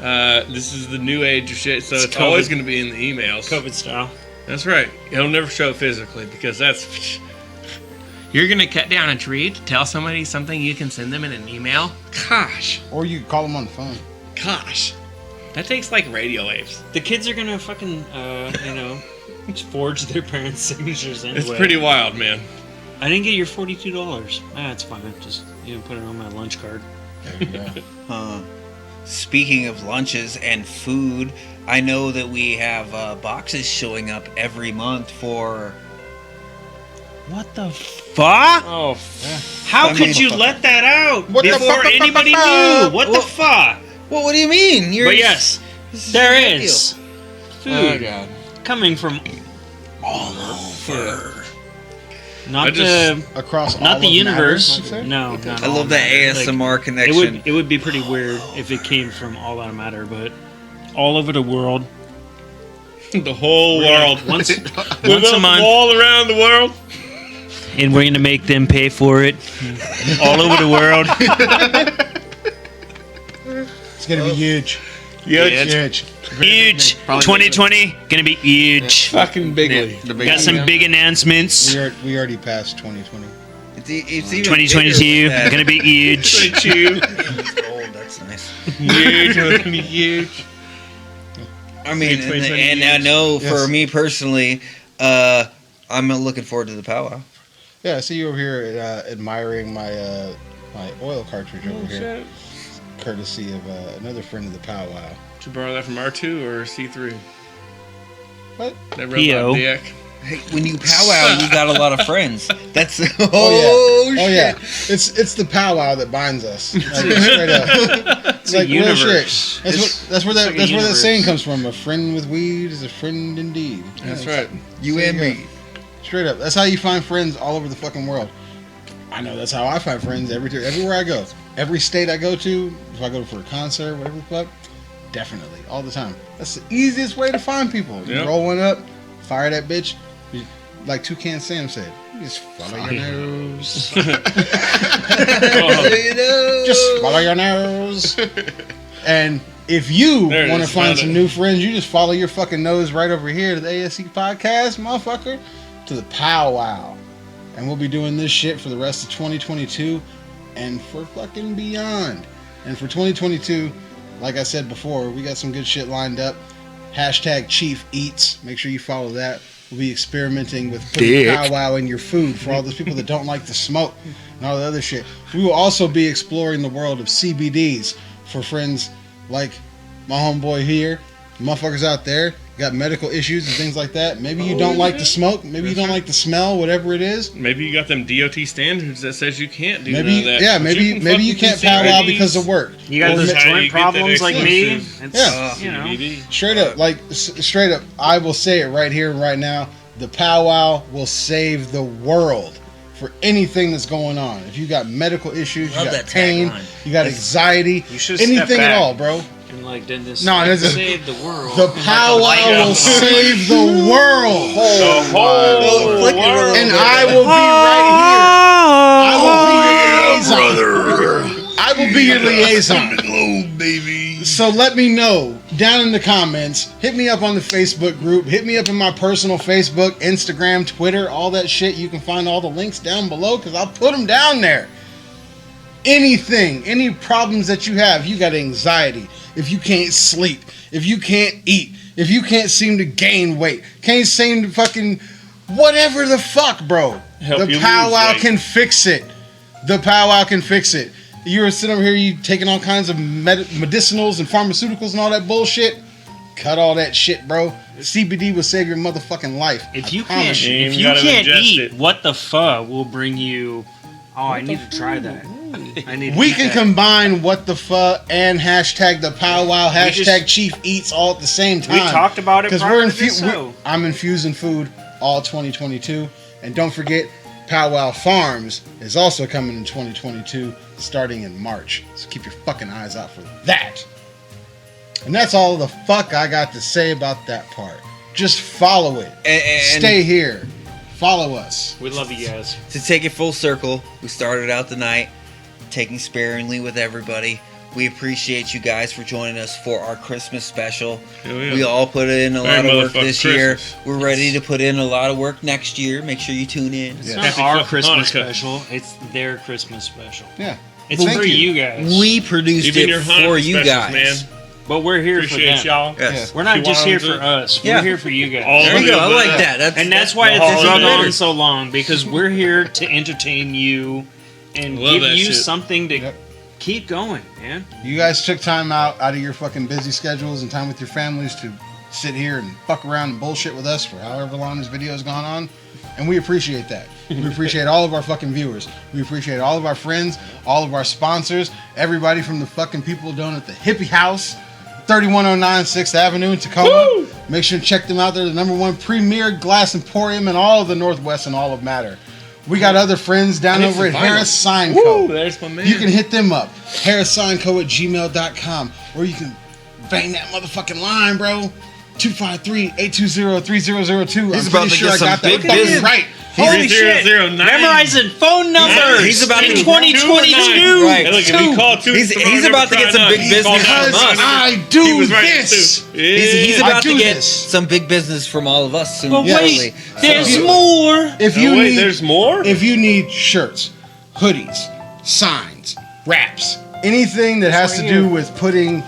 This is the new age of shit, so it's COVID. always going to be in the emails. COVID style. That's right. It'll never show physically because that's. You're going to cut down a tree to tell somebody something you can send them in an email? Gosh. Or you can call them on the phone. Gosh. That takes like radio waves. The kids are gonna fucking, forge their parents' signatures anyway. It's pretty wild, man. I didn't get your $42. It's fine. Just put it on my lunch card. Speaking of lunches and food, I know that we have boxes showing up every month for. What the fuck? Oh, How could you let that out What the before fuck? anybody knew? What the Well, fuck? Well, what do you mean? But yes, there is oh food. God. coming from all over. Not across not all the of universe. Matter, No, not I all love that matter. ASMR Like, connection. it would be pretty weird if it came from all that matter, but all over the world. The whole world. Once a month. All around the world. And we're going to make them pay for it all over the world. It's gonna be huge. Huge. Huge. 2020, going to be huge. Fucking bigly. Got some big announcements. We already passed 2020. It's even 2022, going to be huge. Oh, that's nice. Huge. I mean, and I know for me personally, I'm looking forward to the powwow. Yeah, I see you over here admiring my my oil cartridge over here, courtesy of another friend of the powwow. Did you borrow that from R2 or C3? What? That P.O. dick. Hey, when you powwow, you got a lot of friends. That's Shit. It's the powwow that binds us. Like, straight up. It's a real universe. shit. That's where that saying comes from. A friend with weed is a friend indeed. That's right. You and me. Straight up. That's how you find friends all over the fucking world. I know that's how I find friends everywhere I go. Every state I go to, if I go for a concert, whatever the fuck, definitely, all the time. That's the easiest way to find people. You roll one up, fire that bitch. Like Toucan Sam said, you just follow your nose. Just follow your nose. And if you want to find some new friends, you just follow your fucking nose right over here to the ASC podcast, motherfucker, to the powwow. And we'll be doing this shit for the rest of 2022 and for fucking beyond. And for 2022, like I said before, we got some good shit lined up. Hashtag Chief Eats. Make sure you follow that. We'll be experimenting with putting powwow in your food for all those people that don't like to smoke and all the other shit. We will also be exploring the world of CBDs for friends like my homeboy here, motherfuckers out there, got medical issues and things like that. Maybe you don't like to smoke. Maybe you don't like to smell, whatever it is. Maybe you got them DOT standards that says you can't do maybe, none of that. Yeah, maybe you can't powwow because of work. You got those joint problems like me. It's, you know. Straight up, straight up, I will say it right here and right now. The powwow will save the world for anything that's going on. If you got medical issues, you got pain, you got anxiety, anything at all, bro. And like, then this save the world. The powwow will save the world. The whole world. And I will be right here. I will be your liaison. Globe, baby. So let me know down in the comments. Hit me up on the Facebook group. Hit me up in my personal Facebook, Instagram, Twitter, all that shit. You can find all the links down below because I'll put them down there. Anything, any problems that you have, you got anxiety, if you can't sleep, if you can't eat, if you can't seem to gain weight, can't seem to fucking whatever the fuck, bro. The powwow can fix it. The powwow can fix it. You were sitting over here, you taking all kinds of medicinals and pharmaceuticals and all that bullshit. Cut all that shit, bro. CBD will save your motherfucking life. If you can't eat, what the fuck will bring you? Oh, I need to try that. We can combine what the fuck and hashtag the powwow, hashtag Chief Eats all at the same time. We talked about it because I'm infusing food all 2022. And don't forget, Powwow Farms is also coming in 2022, starting in March. So keep your fucking eyes out for that. And that's all the fuck I got to say about that part. Just follow it. And stay here. Follow us. We love you guys. To take it full circle, we started out the night taking sparingly with everybody. We appreciate you guys for joining us for our Christmas special. Yeah. We all put in a lot of work this year. We're ready to put in a lot of work next year. Make sure you tune in. It's not our Christmas special. It's their Christmas special. Yeah. It's for you guys. We produced it for you guys. Man. But we're here for them. Y'all. Yes. We're not just here for us. We're here for you guys. There you go. I like that. That's why it's drug on so long, because we're here to entertain you and give you something to keep going, man. You guys took time out of your fucking busy schedules and time with your families to sit here and fuck around and bullshit with us for however long this video has gone on. And we appreciate that. We appreciate all of our fucking viewers. We appreciate all of our friends, all of our sponsors, everybody from the fucking people down at the Hippie House, 3109 6th Avenue in Tacoma. Woo! Make sure to check them out. They're the #1 premier glass emporium in all of the Northwest and all of Matter. We got other friends down over at Harris Sign Co. There's my man. You can hit them up, harrissignco@gmail.com, or you can bang that motherfucking line, bro. 253-820-3002. He's about to get some big business. Right. Holy shit! 009. Memorizing phone numbers. He's about to in get 2022. Right. Hey, look, if you call two, He's about to get some big business from us. I do this. He's I about do to get this. some big business from all of us soon. But wait, shortly. there's more. If you need, there's more? If you need shirts, hoodies, signs, wraps, anything that has to do with putting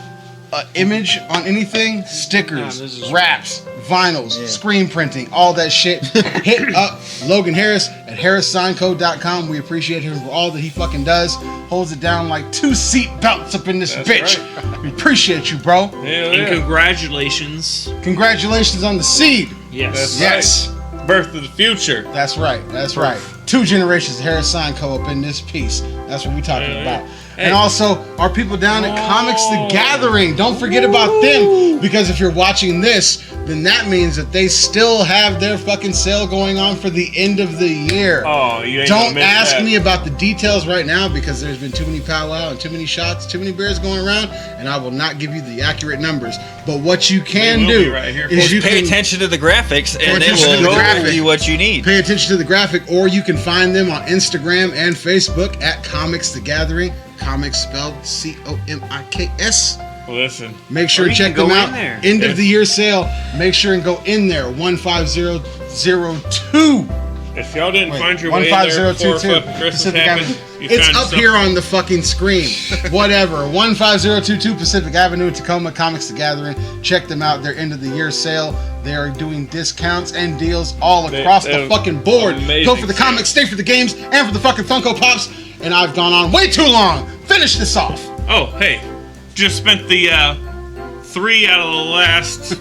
an image on anything, stickers, wraps, vinyls, screen printing, all that shit, hit up Logan Harris at harrissignco.com. We appreciate him for all that he fucking does. Holds it down like 2 seat belts up in this bitch. Right. We appreciate you, bro. And congratulations. Congratulations on the seed. Yes. Yes. Right. Birth of the future. That's right. That's right. 2 generations of Harris Sign Co. up in this piece. That's what we're talking about. Hey. And also, our people down at Comics The Gathering. Don't forget about them. Because if you're watching this, then that means that they still have their fucking sale going on for the end of the year. Oh, you ain't Don't ask me about the details right now because there's been too many powwow and too many shots, too many beers going around, and I will not give you the accurate numbers. But what you can do is you pay attention to the graphics, and they will give you what you need. Pay attention to the graphic, or you can find them on Instagram and Facebook at Comics The Gathering. Comics spelled COMIKS. Listen. Make sure to check them out. End of the year sale. Make sure and go in there. 15002. If y'all didn't find your way in there before fucking Christmas happened, it's up here on the fucking screen. Whatever. 15022 Pacific Avenue, Tacoma. Comics The Gathering. Check them out. Their end of the year sale. They are doing discounts and deals all across the fucking board. Go for the comics, stay for the games, and for the fucking Funko Pops. And I've gone on way too long. Finish this off. Oh, hey. Just spent the 3 out of the last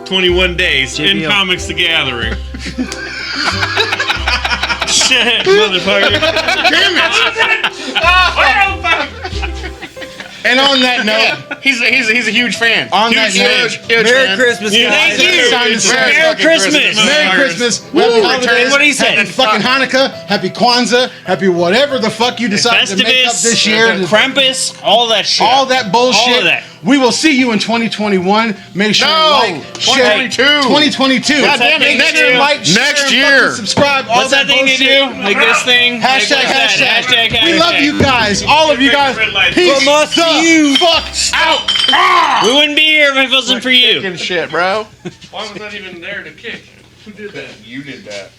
21 days in Comics The Gathering. Shit, motherfucker. Damn it! And on that note, he's a huge fan. On that note, Merry Christmas, guys. Thank you. Merry Christmas. Merry Christmas. Happy holidays. What he said. Happy fucking Hanukkah. Happy Kwanzaa. Happy whatever the fuck you decide to make up this year. Krampus, all that shit. All that bullshit. All of that. We will see you in 2021. Make sure you like, share. 2022. God damn it. Make sure you like, next share, year. and subscribe. All What's that thing they do? Like this thing? Hashtag. We love you guys. All of you guys. Peace the fuck out. We wouldn't be here if it wasn't for you. Shit, bro. Why was that even there to kick? Who did that? You did that.